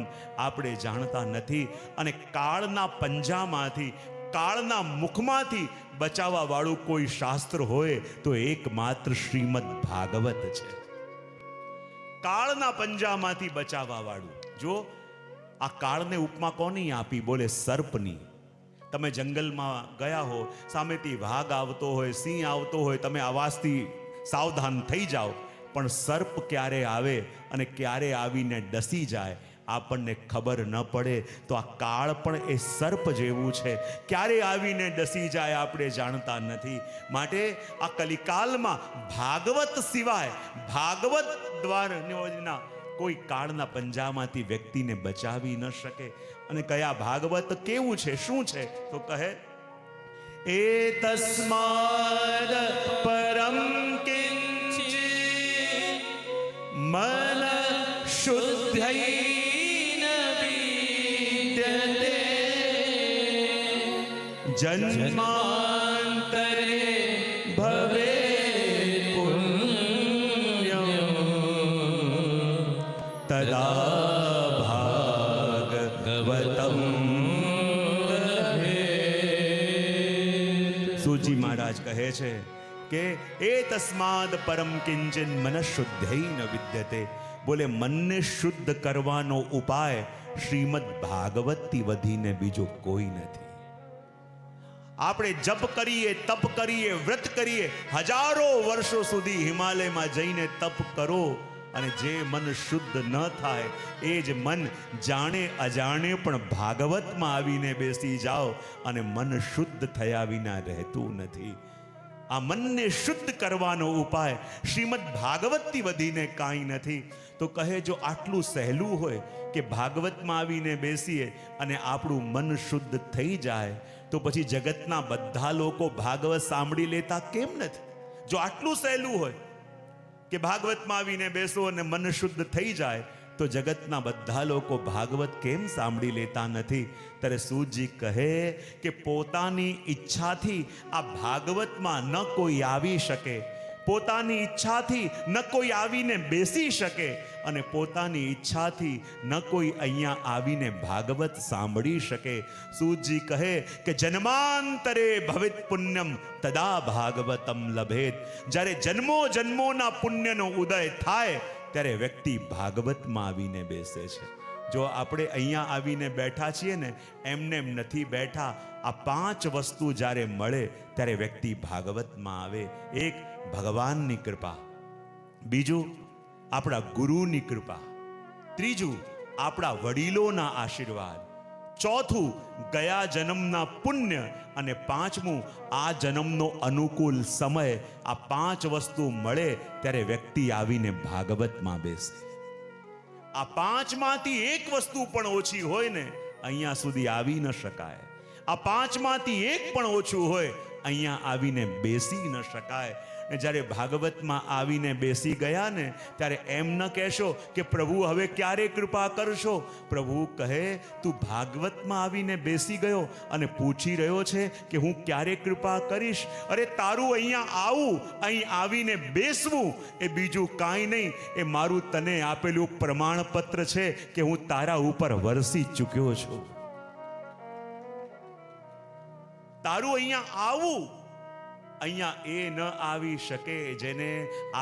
આપણે જાણતા નથી. અને કાળના પંજામાંથી, કાળના મુખમાંથી બચાવવા વાળું કોઈ શાસ્ત્ર હોય તો એકમાત્ર શ્રીમદ ભાગવત છે. કાળના પંજામાંથી બચાવવા વાળું. જો આ કાળને ઉપમા કોની આપી? બોલે સર્પની. તમે જંગલમાં ગયા હો, સામેથી વાઘ આવતો હોય, સિંહ આવતો હોય, તમે અવાજથી સાવધાન થઈ જાઓ, પણ સર્પ ક્યારે આવે અને ક્યારે આવીને ડસી જાય આપણને ખબર ન પડે. તો આ કાળ પણ એ સર્પ જેવું છે, ક્યારે આવીને ડસી જાય આપણે જાણતા નથી. માટે આ કલિકાલમાં ભાગવત સિવાય, ભાગવત દ્વારા કોઈ કાળના પંજામાંથી વ્યક્તિને બચાવી ન શકે. અને કયા ભાગવત કેવું છે, શું છે? તો કહે એ તસ્માદ પરમ કિંચિત મન શુદ્ધૈ જન્માંતરે ભવે પુણ્યમ તદા ભાગવતમ. સૂતજી મહારાજ કહે છે કે એ તસ્માદ પરમ કિંચન મન શુદ્ધૈ ન વિદ્યતે. બોલે મનને શુદ્ધ કરવાનો ઉપાય શ્રીમદ ભાગવતથી વધીને બીજો કોઈ નથી. આપણે જપ કરીએ, તપ કરીએ, વ્રત કરીએ, હજારો વર્ષો સુધી હિમાલયમાં જઈને તપ કરો, અને જે મન શુદ્ધ ન થાય એ જ મન જાણે અજાણે પણ ભાગવતમાં આવીને બેસી જાઓ અને મન શુદ્ધ થયા વિના રહેતું નથી. આ મનને શુદ્ધ કરવાનો ઉપાય શ્રીમદ ભાગવતથી વધીને કાંઈ નથી. તો કહે જો આટલું સહેલું હોય કે ભાગવતમાં આવીને બેસીએ અને આપણું મન શુદ્ધ થઈ જાય, તો પછી જગતના બધા લોકો ભાગવત સાંભળી લેતા કેમ નથી? જો આટલું સહેલું હોય કે ભાગવતમાં આવીને બેસો અને મન શુદ્ધ થઈ જાય, તો જગતના બધા લોકો ભાગવત કેમ સાંભળી લેતા નથી? ત્યારે સૂતજી કહે કે પોતાની ઈચ્છાથી આ ભાગવતમાં ન કોઈ આવી શકે, પોતાની ઈચ્છાથી ન કોઈ આવીને બેસી શકે, અને પોતાની ઈચ્છાથી ન કોઈ અહીંયા આવીને ભાગવત સાંભળી શકે. સૂતજી કહે કે જન્માંતરે ભવિત પુણ્યમ તદા ભાગવતમ લભેત. જ્યારે જન્મો જન્મોના પુણ્યનો ઉદય થાય ત્યારે વ્યક્તિ ભાગવતમાં આવીને બેસે છે. જો આપણે અહીંયા આવીને બેઠા છીએ ને, એમને એમ નથી બેઠા. આ 5 વસ્તુ જ્યારે મળે ત્યારે વ્યક્તિ ભાગવતમાં આવે. એક, ભગવાનની કૃપા. બીજું, આપણા ગુરુની કૃપા. ત્રીજું, આપણા વડીલોના આશીર્વાદ. ચોથું, ગયા જન્મના પુણ્ય. અને પાંચમું, આ જન્મનો અનુકૂળ સમય. આ 5 વસ્તુ મળે ત્યારે વ્યક્તિ આવીને ભાગવતમાં બેસે. આ 5માંથી એક વસ્તુ પણ ઓછી હોય ને, અહીંયા સુધી આવી ન શકાય. આ 5માંથી એક પણ ઓછું હોય, અહીંયા આવીને બેસી ન શકાય. જ્યારે ભાગવતમાં આવીને બેસી ગયા ને, ત્યારે એમ ન કહેશો કે પ્રભુ હવે ક્યારે કૃપા કરશો. પ્રભુ કહે, તું ભાગવતમાં આવીને બેસી ગયો અને પૂછી રહ્યો છે કે હું ક્યારે કૃપા કરીશ. અરે તારું અહીંયા આવું, અહીં આવીને બેસવું એ બીજું કાંઈ નહીં, એ મારું તને આપેલું પ્રમાણપત્ર છે કે હું તારા ઉપર વરસી ચૂક્યો છું. તારું અહીંયા આવું, અહીંયા એ ન આવી શકે જેને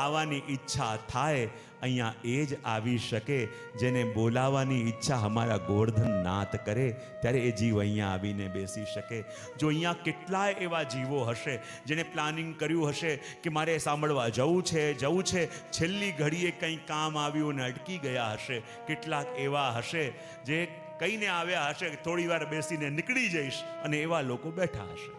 આવવાની ઈચ્છા થાય, અહીંયા એ જ આવી શકે જેને બોલાવવાની ઈચ્છા અમારા ગોવર્ધન નાથ કરે, ત્યારે એ જીવ અહીંયા આવીને બેસી શકે. જો અહીંયા કેટલાય એવા જીવો હશે જેને પ્લાનિંગ કર્યું હશે કે મારે સાંભળવા જવું છે, છેલ્લી ઘડીએ કંઈ કામ આવ્યું ને અટકી ગયા હશે. કેટલાક એવા હશે જે કહીને આવ્યા હશે કે થોડી વાર બેસીને નીકળી જઈશ, અને એવા લોકો બેઠા હશે.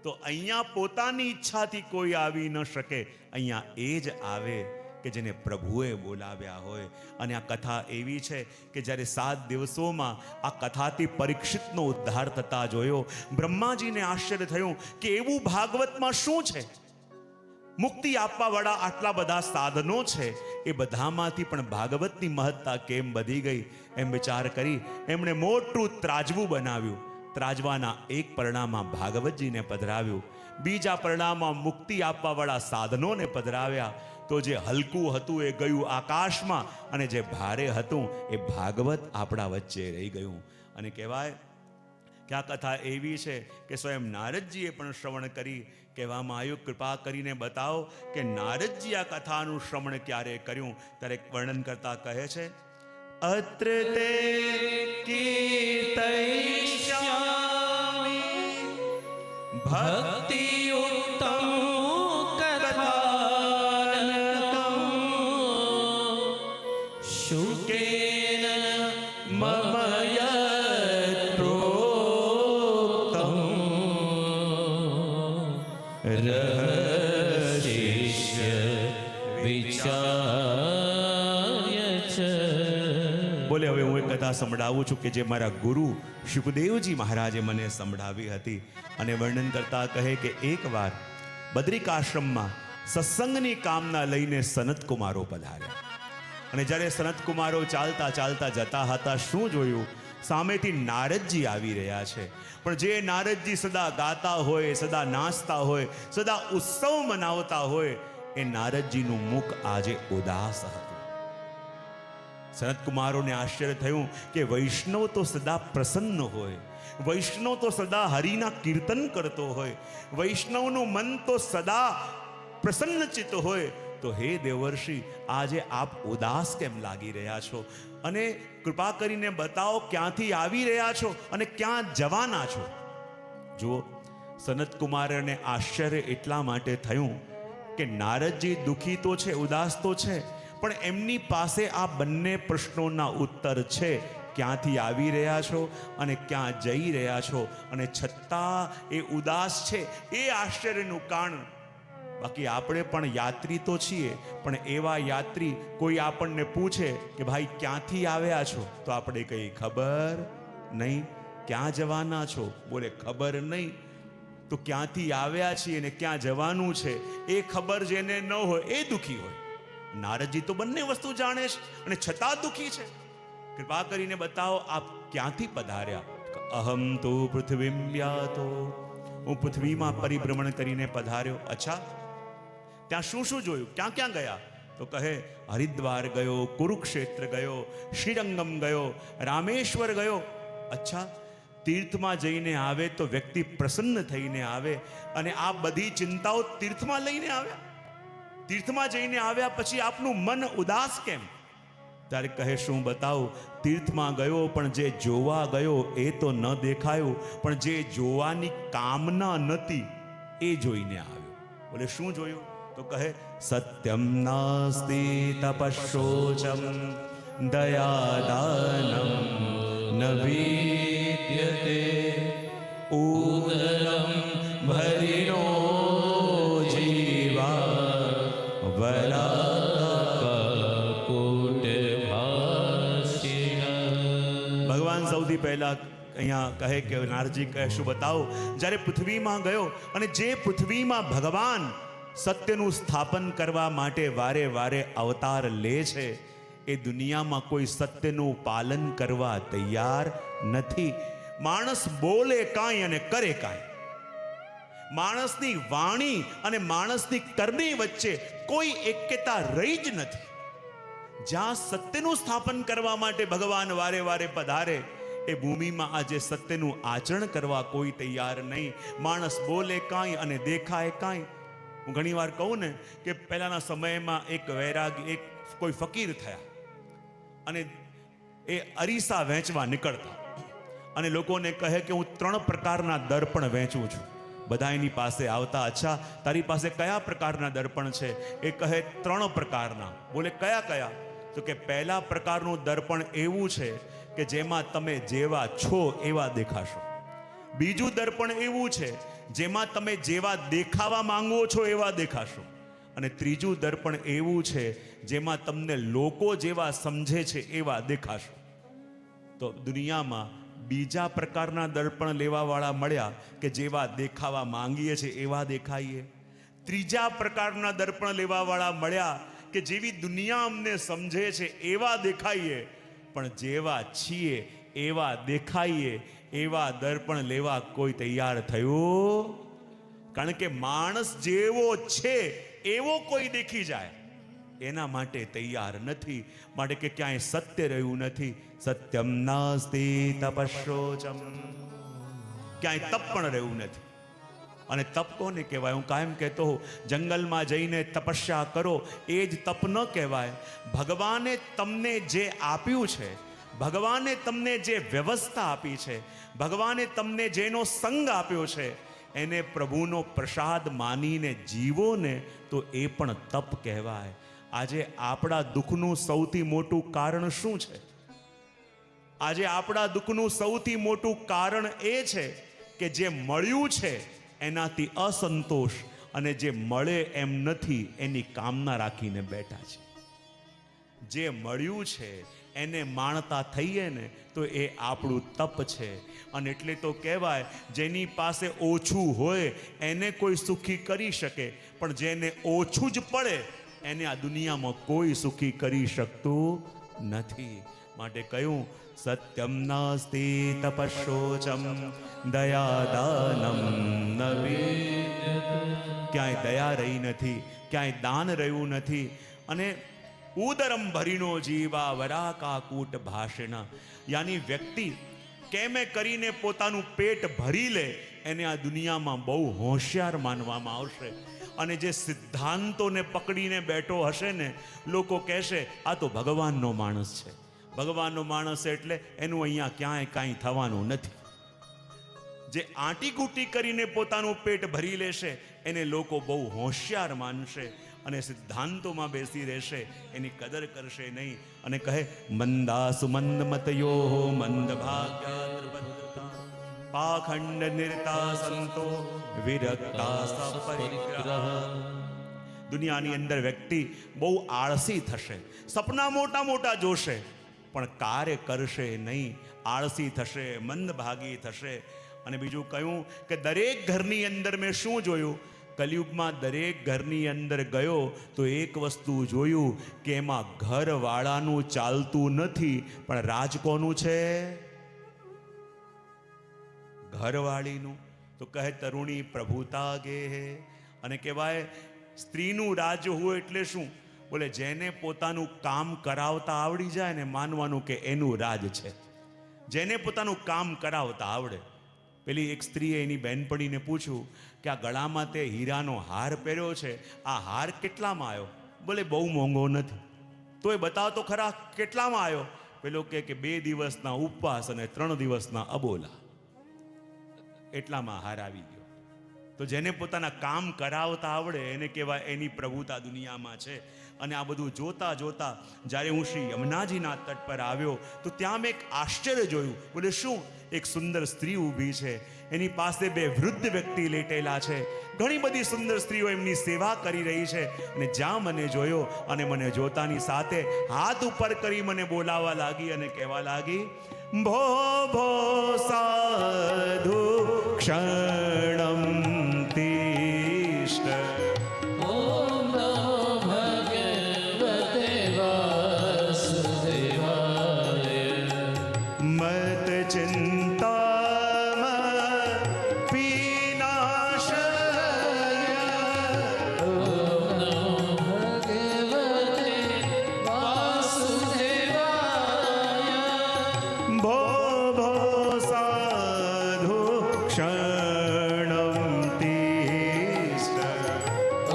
તો અહીંયા પોતાની ઈચ્છાથી કોઈ આવી ન શકે, અહીંયા એ જ આવે કે જેને પ્રભુએ બોલાવ્યા હોય. અને આ કથા એવી છે કે જ્યારે 7 દિવસોમાં આ કથાથી પરીક્ષિતનો ઉદ્ધાર થતા જોયો, બ્રહ્માજીને આશ્ચર્ય થયું કે એવું ભાગવતમાં શું છે? મુક્તિ આપવાવાળા આટલા બધા સાધનો છે, એ બધામાંથી પણ ભાગવતની મહત્તા કેમ વધી ગઈ? એમ વિચાર કરી એમણે મોટું ત્રાજવું બનાવ્યું. ત્રાજવાના એક પરણામાં ભાગવતજીને પધરાવ્યું, બીજા પરણામાં મુક્તિ આપવાવાળા સાધનોને પધરાવ્યા. તો જે હલકું હતું એ ગયું આકાશમાં, અને જે ભારે હતું એ ભાગવત આપણા વચ્ચે રહી ગયું. અને કહેવાય કે આ કથા એવી છે કે સ્વયં નારદજીએ પણ શ્રવણ કરી. કહેવામાં આવ્યું, કૃપા કરીને બતાવો કે નારદજી આ કથાનું શ્રવણ ક્યારે કર્યું. ત્યારે વર્ણન કરતા કહે છે, અત્ર તે કીર્તયિષ્યામિ ભક્તિ ઉત્તમ કથાનકમ શુકેન મમ યત્રોક્તમ રહશિષ્ય વિચાર્ય ચ. બોલે, હવે હું એક કથા સંભળાવું છું કે જે મારા ગુરુ શુકદેવજી મહારાજે મને સંભળાવી હતી. અને વર્ણન કરતા કહે કે એકવાર બદ્રિકાશ્રમમાં સત્સંગની કામના લઈને સનતકુમારો પધાર્યા. અને જ્યારે સનતકુમારો ચાલતા ચાલતા જતા હતા, શું જોયું? સામેથી નારદજી આવી રહ્યા છે. પણ જે નારદજી સદા ગાતા હોય, સદા નાચતા હોય, સદા ઉત્સવ મનાવતા હોય, એ નારદજીનું મુખ આજે ઉદાસ હતું. સનતકુમારોને આશ્ચર્ય થયું કે વૈષ્ણવ તો સદા પ્રસન્ન હોય, વૈષ્ણવ તો સદા હરિના કીર્તન કરતો હોય, વૈષ્ણવનું મન તો સદા પ્રસન્નચિત્ત હોય, તો હે દેવર્ષિ, આજે આપ ઉદાસ કેમ લાગી રહ્યા છો? અને કૃપા કરીને બતાવો ક્યાંથી આવી રહ્યા છો અને ક્યાં જવાના છો? જુઓ, સનતકુમારને આશ્ચર્ય એટલા માટે થયું કે નારદજી દુઃખી તો છે, ઉદાસ તો છે, પણ એમની પાસે આ બંને પ્રશ્નોના ઉત્તર છે. ક્યાંથી આવી રહ્યા છો અને ક્યાં જઈ રહ્યા છો? અને છતાં એ ઉદાસ છે, એ આશ્ચર્યનું કારણ. બાકી આપણે પણ યાત્રી તો છીએ, પણ એવા યાત્રી કોઈ આપણને પૂછે કે ભાઈ ક્યાંથી આવ્યા છો, તો આપણે કહીએ ખબર નહીં. ક્યાં જવાના છો? બોલે ખબર નહીં. તો ક્યાંથી આવ્યા છીએ અને ક્યાં જવાનું છે એ ખબર જેને ન હોય એ દુઃખી હોય. નારદજી તો બંને વસ્તુ જાણે છે અને છતાં દુઃખી છે. કૃપા કરીને બતાવો આપ ક્યાંથી પધાર્યા? અહમ તો પૃથ્વીમ યાતો, હું પૃથ્વીમાં પરિભ્રમણ કરીને પધાર્યો. અચ્છા, ત્યાં શું શું જોયું? ક્યાં ક્યાં ગયા? તો કહે હરિદ્વાર ગયો, કુરુક્ષેત્ર ગયો, શ્રીરંગમ ગયો, રામેશ્વર ગયો. અચ્છા, તીર્થમાં જઈને આવે તો વ્યક્તિ પ્રસન્ન થઈને આવે, અને આ બધી ચિંતાઓ તીર્થમાં લઈને આવ્યા? તીર્થમાં જઈને આવ્યા પછી આપનું મન ઉદાસ કેમ? ત્યારે કહે શું બતાવું? તીર્થમાં ગયો પણ જે જોવા ગયો એ તો ન દેખાયું, પણ જે જોવાની કામના નહોતી એ જોઈને આવ્યો. બોલે શું જોયું? તો કહે સત્યમ નાસ્તિ તપશોચમ દયાદાનમ ન વિદ્યતે ઉદરમ ભરિનો જીવા ભગવાન સૌથી પહેલા અહીંયા કહે કે નારદજી કહે શું બતાવો? જ્યારે પૃથ્વીમાં ગયો અને જે પૃથ્વીમાં ભગવાન સત્યનું સ્થાપન કરવા માટે વારે વારે અવતાર લે છે, એ દુનિયામાં કોઈ સત્યનું પાલન કરવા તૈયાર નથી. માણસ બોલે કાંઈ અને કરે કાંઈ. માણસની વાણી અને માણસની કરણી વચ્ચે કોઈ એક્યતા રહી જ નથી. જ્યાં સત્યનું સ્થાપન કરવા માટે ભગવાન વારે વારે પધારે, એ ભૂમિમાં આજે સત્યનું આચરણ કરવા કોઈ તૈયાર નહીં. માણસ બોલે કાંઈ અને દેખાય કાંઈ. હું ઘણી વાર કહું ને કે પહેલાના સમયમાં એક વૈરાગી, એક કોઈ ફકીર થયા અને એ અરીસા વેચવા નીકળતા અને લોકોને કહે કે હું 3 પ્રકારના દર્પણ વેચું છું. બધા એની પાસે આવતા. અચ્છા, તારી પાસે કયા પ્રકારના દર્પણ છે? એ કહે 3 પ્રકારના. બોલે કયા કયા? તો કે પહેલા પ્રકારનું દર્પણ એવું છે કે જેમાં તમે જેવા છો એવા દેખાશો. બીજું દર્પણ એવું છે જેમાં તમે જેવા દેખાવા માંગો છો એવા દેખાશો. અને ત્રીજું દર્પણ એવું છે જેમાં તમને લોકો જેવા સમજે છે એવા દેખાશો. તો દુનિયામાં બીજા પ્રકારના દર્પણ લેવાવાળા મળ્યા કે જેવા દેખાવા માંગીએ છીએ એવા દેખાઈએ. ત્રીજા પ્રકારના દર્પણ લેવાવાળા મળ્યા કે જેવી દુનિયા અમને સમજે છે એવા દેખાઈએ, પણ જેવા છીએ એવા દેખાઈએ. એવા દર્પણ લેવા કોઈ તૈયાર થયું? કારણ કે માણસ જેવો છે એવો કોઈ દેખી જાય એના માટે તૈયાર નથી. માટે કે ક્યાંય સત્ય રહ્યું નથી. સત્યમ નાસ્તિ તપશોચમ, ક્યાંય તપ પણ રહ્યું નથી. અને તપ કોને કહેવાય? હું કાયમ કહેતો હોઉં, જંગલમાં જઈને તપસ્યા કરો એ જ તપ ન કહેવાય. ભગવાને તમને જે આપ્યું છે, ભગવાને તમને જે વ્યવસ્થા આપી છે, ભગવાને તમને જેનો સંગ આપ્યો છે, એને પ્રભુનો પ્રસાદ માનીને જીવો ને તો એ પણ તપ કહેવાય. આજે આપણા દુઃખનું સૌથી મોટું કારણ શું છે? આજે આપણા દુઃખનું સૌથી મોટું કારણ એ છે કે જે મળ્યું છે એનાથી અસંતોષ, અને જે મળે એમ નથી એની કામના રાખીને બેઠા છે. જે મળ્યું છે એને માણતા થઈએ ને તો એ આપણું તપ છે. અને એટલે તો કહેવાય, જેની પાસે ઓછું હોય એને કોઈ સુખી કરી શકે, પણ જેને ઓછું જ પડે એને આ દુનિયામાં કોઈ સુખી કરી શકતું નથી. માટે કહ્યું સત્યમ નાસ્તિ તપશોચમ દયાદાનમ ન વિદ્યતે. ક્યાંય દયા રહી નથી, ક્યાંય દાન રહ્યું નથી. અને ઉદરમ ભરીનો જીવા વરાકા કૂટ ભાષણ, યાની વ્યક્તિ કેમે કરીને પોતાનું પેટ ભરી લે એને આ દુનિયામાં બહુ હોશિયાર માનવામાં આવશે. અને જે સિદ્ધાંતોને પકડીને બેઠો હશે ને, લોકો કહેશે આ તો ભગવાનનો માણસ છે. ભગવાનનો માણસ એટલે એનું અહીંયા ક્યાંય કાંઈ થવાનું નથી. જે આંટીઘૂંટી કરીને પોતાનું પેટ ભરી લેશે એને લોકો બહુ હોશિયાર માનશે અને સિદ્ધાંતોમાં બેસી રહેશે, એની કદર કરશે નહીં. અને કહે મંદાસુ મંદ મતયો મંદ ભાગ્યા પાખંડ નિરતા સંતો વિરક્તા સપરિગ્રહ. દુનિયાની અંદર વ્યક્તિ બહુ આળસી થશે, સપના મોટા મોટા જોશે પણ કાર્ય કરશે નહીં. આળસી થશે, મંદભાગી થશે અને બીજું કહ્યું કે દરેક ઘરની અંદર મેં શું જોયું? કલયુગમાં દરેક ઘરની અંદર ગયો તો એક વસ્તુ જોયું કે એમાં ઘરવાળાનું ચાલતું નથી, પણ રાજ કોનું છે? ઘરવાળીનું. તો કહે તરુણી પ્રભુતા ગે હે. અને કહેવાય સ્ત્રીનું રાજ હોય એટલે શું? બોલે જેને પોતાનું કામ કરાવતા આવડી જાય ને, માનવાનું કે એનું રાજ છે. જેને પોતાનું કામ કરાવતા આવડે. પેલી એક સ્ત્રીએ એની બહેનપણીને પૂછ્યું કે આ ગળામાં તે હીરાનો હાર પહેર્યો છે, આ હાર કેટલામાં આવ્યો? બોલે બહુ મોંઘો નથી. તો એ બતાવો તો ખરા કેટલામાં આવ્યો? પેલો કે 2 દિવસના ઉપવાસ અને 3 દિવસના અબોલા, એટલામાં હાર આવી ગયો. તો જેને પોતાના કામ કરાવતા આવડે એને કહેવાય એની પ્રભુતા દુનિયામાં છે. અને આ બધું જોતા જોતા જ્યારે હું શ્રી યમુનાજીના તટ પર આવ્યો તો ત્યાં મેં એક આશ્ચર્ય જોયું. બોલે શું? એક સુંદર સ્ત્રી ઊભી છે, એની પાસે 2 વૃદ્ધ વ્યક્તિ લેટેલા છે. ઘણી બધી સુંદર સ્ત્રીઓ એમની સેવા કરી રહી છે. અને જ્યાં મને જોયો અને મને જોતાની સાથે હાથ ઉપર કરી મને બોલાવવા લાગી અને કહેવા લાગી, ભો ભો સાધુ ક્ષણમ તિષ્ઠ. ઓમ નમો ભગવતે વાસુદેવાય. મત ચિંતા પીનાશય. ઓમ નમો ભગવતે વાસુદેવાય. ભો ભો સાધુ ક્ષણમ તિષ્ઠ.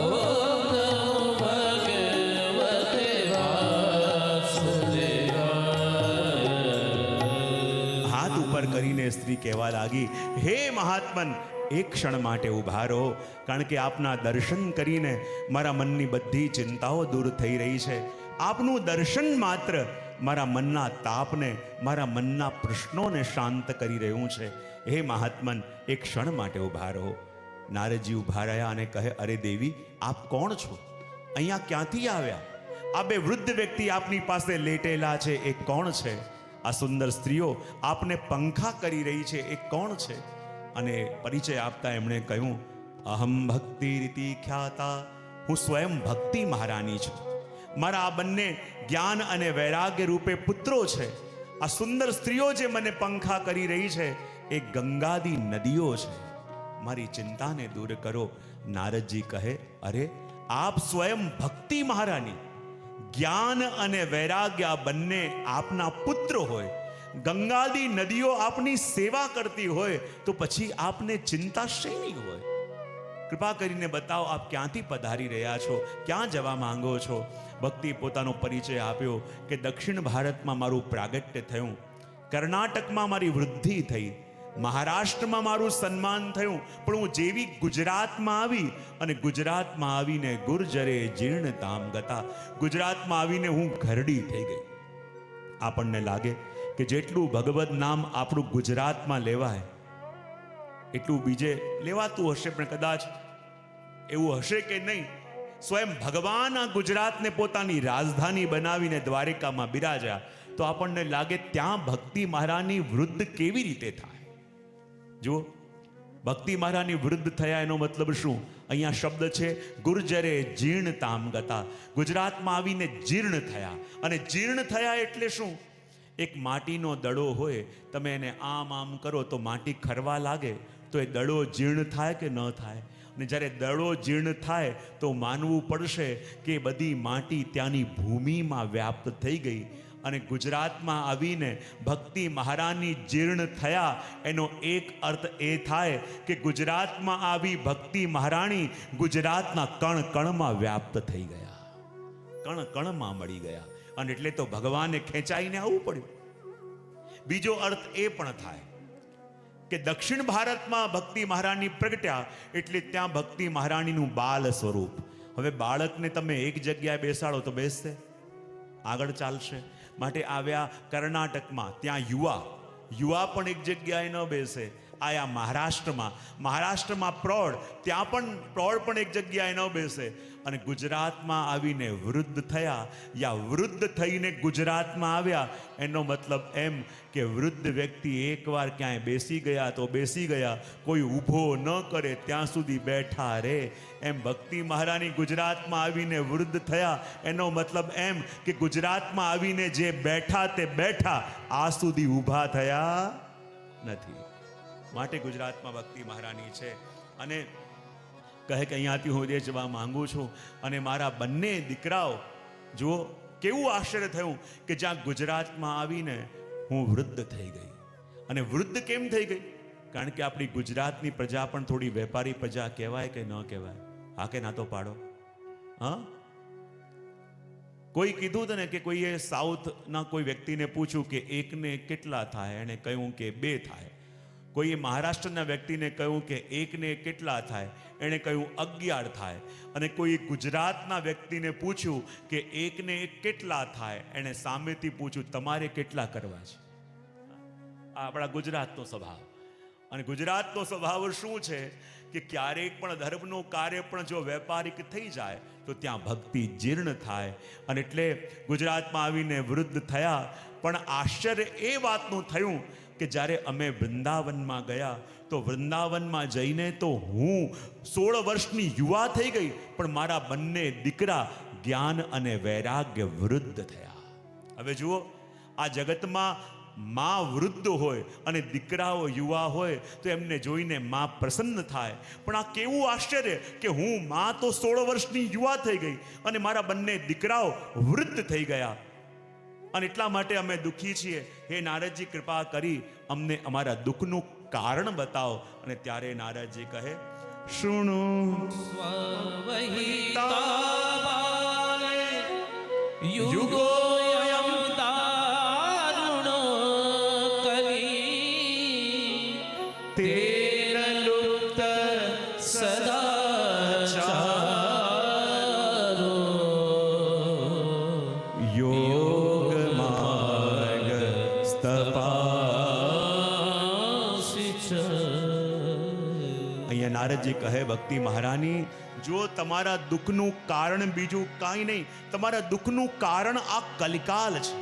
ઓમ નમો ભગવતે વાસુદેવાય. હાથ ઉપર કરીને સ્ત્રી કહેવા લાગી, હે મહાત્મન, એક ક્ષણ માટે ઊભા રહો, કારણ કે આપના દર્શન કરીને મારા મનની બધી ચિંતાઓ દૂર થઈ રહી છે. આપનું દર્શન માત્ર મારા મનના તાપને, મારા મનના પ્રશ્નોને શાંત કરી રહ્યું છે. હે મહાત્મન, એક ક્ષણ માટે ઊભા રહો. નારદજી ઊભા રહ્યા અને કહે, અરે દેવી, આપ કોણ છો? અહીંયા ક્યાંથી આવ્યા? આ 2 વૃદ્ધ વ્યક્તિ આપની પાસે લેટેલા છે, એ કોણ છે? આ સુંદર સ્ત્રીઓ આપને પંખા કરી રહી છે, એ કોણ છે? અને પરિચય આપતા એમણે કહ્યું, અહમ ભક્તિ રીતિ ખ્યાતા, હું સ્વયં ભક્તિ મહારાની છું. મારા આ બંને જ્ઞાન અને વૈરાગ્ય રૂપે પુત્રો છે. આ સુંદર સ્ત્રીઓ જે મને પંખા કરી રહી છે એ ગંગાદી નદીઓ છે. મારી ચિંતાને દૂર કરો. નારદજી કહે, અરે આપ સ્વયં ભક્તિ મહારાની, જ્ઞાન અને વૈરાગ્ય આ બંને આપના પુત્ર હોય, ગંગાદી નદીઓ આપની સેવા કરતી હોય, તો પછી આપને ચિંતા શેની હોય? કૃપા કરીને બતાવો, આપ ક્યાંથી પધારી રહ્યા છો? ક્યાં જવા માંગો છો? ભક્તિ પોતાનો પરિચય આપ્યો કે દક્ષિણ ભારતમાં મારું પ્રાગટ્ય થયું, કર્ણાટકમાં મારી વૃદ્ધિ થઈ, મહારાષ્ટ્રમાં મારું સન્માન થયું, પણ હું જેવી ગુજરાતમાં આવી અને ગુજરાતમાં આવીને ગુર્જરે જીર્ણતામ ગતા, ગુજરાતમાં આવીને હું ઘરડી થઈ ગઈ. આપણને લાગે કે જેટલું ભગવદ નામ આપણું ગુજરાતમાં લેવાય એટલું બીજે લેવાતું હશે, પણ કદાચ એવું હશે કે નહીં. સ્વયં ભગવાન આ ગુજરાતને પોતાની રાજધાની બનાવીને દ્વારિકામાં બિરાજ્યા, તો આપણને લાગે ત્યાં ભક્તિ મહારાજની વૃદ્ધ કેવી રીતે થાય? જુઓ, ભક્તિ મહારાજની વૃદ્ધ થયા એનો મતલબ શું? અહીંયા શબ્દ છે ગુર્જરે જીર્ણતામ ગતા, ગુજરાતમાં આવીને જીર્ણ થયા. અને જીર્ણ થયા એટલે શું? એક માટીનો દડો હોય, તમે એને આમ આમ કરો તો માટી ખરવા લાગે, તો એ દડો જીર્ણ થાય કે ન થાય? અને જ્યારે દડો જીર્ણ થાય તો માનવું પડશે કે બધી માટી ત્યાંની ભૂમિમાં વ્યાપ્ત થઈ ગઈ. અને ગુજરાતમાં આવીને ભક્તિ મહારાજની જીર્ણ થયા એનો એક અર્થ એ થાય કે ગુજરાતમાં આવી ભક્તિ મહારાણી ગુજરાતના કણ કણમાં વ્યાપ્ત થઈ ગયા, કણ કણમાં મળી ગયા. અને એટલે તો ભગવાને ખેંચાઈને આવવું પડ્યું. બીજો અર્થ એ પણ થાય કે દક્ષિણ ભારતમાં ભક્તિ મહારાણી પ્રગટ્યા એટલે ત્યાં ભક્તિ મહારાણીનું બાલ સ્વરૂપ. હવે બાળકને તમે એક જગ્યાએ બેસાડો તો બેસશે? આગળ ચાલશે? માટે આવ્યા કર્ણાટકમાં, ત્યાં યુવા પણ એક જગ્યાએ ન બેસે. આયા મહારાષ્ટ્રમાં પ્રૌઢ, ત્યાં પણ એક જગ્યાએ ન બેસે. અને ગુજરાતમાં આવીને વૃદ્ધ થયા, યા વૃદ્ધ થઈને ગુજરાતમાં આવ્યા. એનો મતલબ એમ કે વૃદ્ધ વ્યક્તિ એકવાર ક્યાંય બેસી ગયા તો બેસી ગયા, કોઈ ઊભો ન કરે ત્યાં સુધી બેઠા રહે. એમ ભક્તિ મહારાણી ગુજરાતમાં આવીને વૃદ્ધ થયા. એનો મતલબ એમ કે ગુજરાતમાં આવીને જે બેઠા તે બેઠા, આ સુધી ઊભા થયા નથી. માટે ગુજરાતમાં ભક્તિ મહારાણી છે. અને કહે કે અહીંયાથી હું વિદેશ જવા માંગુ છું. અને મારા બંને દીકરાઓ, જુઓ કેવું આશ્ચર્ય થયું કે જ્યાં ગુજરાતમાં આવીને હું વૃદ્ધ થઈ ગઈ. અને વૃદ્ધ કેમ થઈ ગઈ? કારણ કે આપણી ગુજરાતની પ્રજા પણ થોડી વેપારી પ્રજા કહેવાય કે ન કહેવાય? હા કે ના તો પાડો. હા, કોઈ કીધું હતું ને કે કોઈએ સાઉથના કોઈ વ્યક્તિને પૂછ્યું કે એકને કેટલા થાય, એણે કહ્યું કે 2 થાય. કોઈએ મહારાષ્ટ્રના વ્યક્તિને કહ્યું કે એકને કેટલા થાય, એણે કહ્યું 11 થાય. અને કોઈ ગુજરાતના વ્યક્તિને પૂછ્યું કે એકને એક કેટલા થાય, એણે સામેથી પૂછ્યું તમારે કેટલા કરવા છે. આ આપણા ગુજરાતનો સ્વભાવ. અને ગુજરાતનો સ્વભાવ શું છે કે ક્યારેક પણ ધર્મનું કાર્ય પણ જો વેપારિક થઈ જાય તો ત્યાં ભક્તિ જીર્ણ થાય. અને એટલે ગુજરાતમાં આવીને વૃદ્ધ થયા. પણ આશ્ચર્ય એ વાતનું થયું કે જ્યારે અમે વૃંદાવનમાં ગયા તો વૃંદાવનમાં જઈને તો હું 16 વર્ષની યુવા થઈ ગઈ, પણ મારા બંને દીકરા જ્ઞાન અને વૈરાગ્ય વૃદ્ધ થયા. હવે જુઓ, આ જગતમાં માં વૃદ્ધ હોય અને દીકરાઓ યુવા હોય તો એમને જોઈને માં પ્રસન્ન થાય. પણ આ કેવું આશ્ચર્ય કે હું માં તો 16 વર્ષની યુવા થઈ ગઈ અને મારા બંને દીકરાઓ વૃદ્ધ થઈ ગયા. અને એટલા માટે અમે દુઃખી છીએ. હે નારદજી, કૃપા કરી અમને અમારા દુઃખનું કારણ બતાવો. અને ત્યારે નારદજી કહે, શૃણુ સ્વવહિતાબાલે યુગોયમ દારુણો કલી તેર લુપ્ત સદાચારો યોગ માર્ગ અહીંયા નારદજી કહે, ભક્તિ મહારાની, જો તમારા દુઃખનું કારણ બીજું કાંઈ નહીં, તમારા દુઃખનું કારણ આ કલિકાલ છે.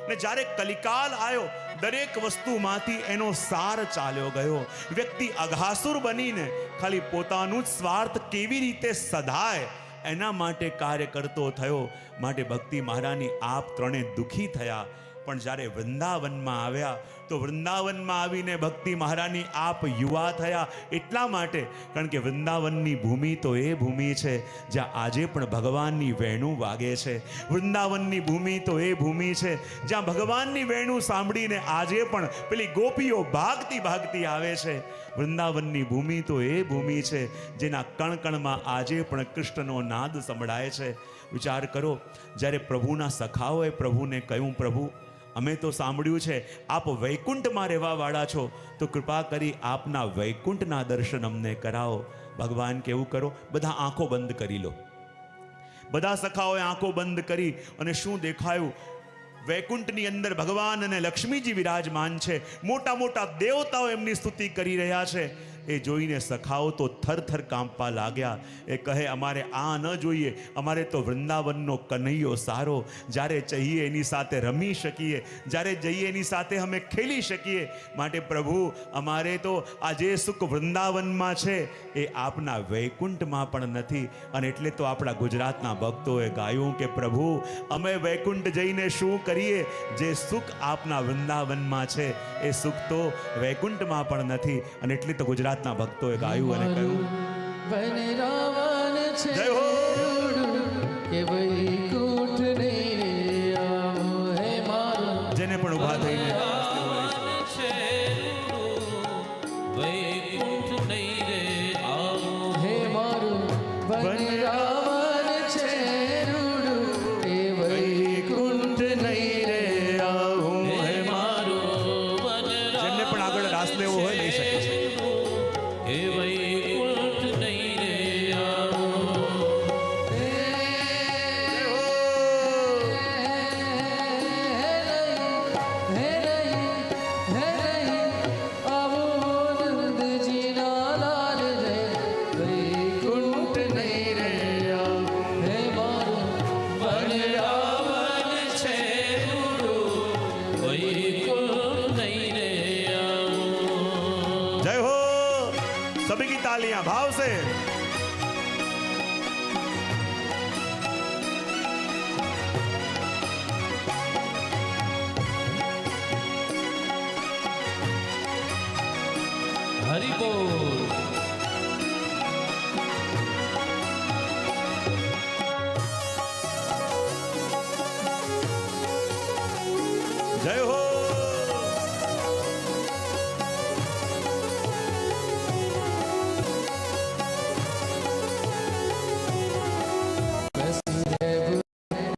ને જ્યારે કલિકાલ આવ્યો, દરેક વસ્તુમાંથી એનો સાર ચાલ્યો ગયો. વ્યક્તિ અઘાસુર બનીને ખાલી પોતાનું જ સ્વાર્થ કેવી રીતે સધાય એના માટે કાર્ય કરતો થયો. માટે ભક્તિ મહારાની આપ ત્રણે દુઃખી થયા. પણ જ્યારે વૃંદાવનમાં આવ્યા તો વૃંદાવનમાં આવીને ભક્તિ મહારાની આપ યુવા થયા. એટલા માટે કારણ કે વૃંદાવનની ભૂમિ તો એ ભૂમિ છે જ્યાં આજે પણ ભગવાનની વેણુ વાગે છે. વૃંદાવનની ભૂમિ તો એ ભૂમિ છે જ્યાં ભગવાનની વેણુ સાંભળીને આજે પણ પેલી ગોપીઓ ભાગતી ભાગતી આવે છે. વૃંદાવનની ભૂમિ તો એ ભૂમિ છે જેના કણ કણમાં આજે પણ કૃષ્ણનો નાદ સંભળાય છે. વિચાર કરો, જ્યારે પ્રભુના સખાઓએ પ્રભુને કહ્યું, પ્રભુ અમે તો સાંભળ્યું છે આપ વૈકુંઠમાં રહેવાવાળા છો, તો કૃપા કરી આપના વૈકુંઠના દર્શન અમને કરાવો. ભગવાન કેવું કરો, બધા આંખો બંધ કરી લો. બધા સખાઓએ આંખો બંધ કરી અને શું દેખાયું? વૈકુંઠની અંદર ભગવાન અને લક્ષ્મીજી વિરાજમાન છે. મોટા મોટા દેવતાઓ એમની સ્તુતિ કરી રહ્યા છે. એ જોઈને સખાઓ તો થરથર કાંપવા લાગ્યા. એ કહે, અમારે આ ન જોઈએ, અમારે તો વૃંદાવનનો કનૈયો સારો, જ્યારે ચાહીએ એની સાથે રમી શકીએ, જ્યારે જઈએ એની સાથે અમે ખેલી શકીએ. માટે પ્રભુ, અમારે તો આ જે સુખ વૃંદાવનમાં છે એ આપના વૈકુંઠમાં પણ નથી. અને એટલે તો આપણા ગુજરાતના ભક્તોએ ગાયું કે પ્રભુ, અમે વૈકુંઠ જઈને શું કરીએ? જે સુખ આપના વૃંદાવનમાં છે એ સુખ તો વૈકુંઠમાં પણ નથી. અને એટલે તો ગુજરાતના ભક્તોએ ગાયું અને કહ્યું, વનરાવન છે જય હો! કે વૈકુંઠ ને આવો હે મારો. જેને પણ ઊભા થઈને વૈકુંઠ નહીં રે આવો હે મારું વનરાવન છે રૂડું, એ વૈકુંઠ નહીં રે આવું. હે મારો જેમને પણ આગળ રાસ લેવો હોય લઈ શકે છે. હે વૈકુંઠ નહીં રે આવો. હે નહીં, હે નહીં, આવું सभी की तालियां भाव से। हरि बोल। जय हो।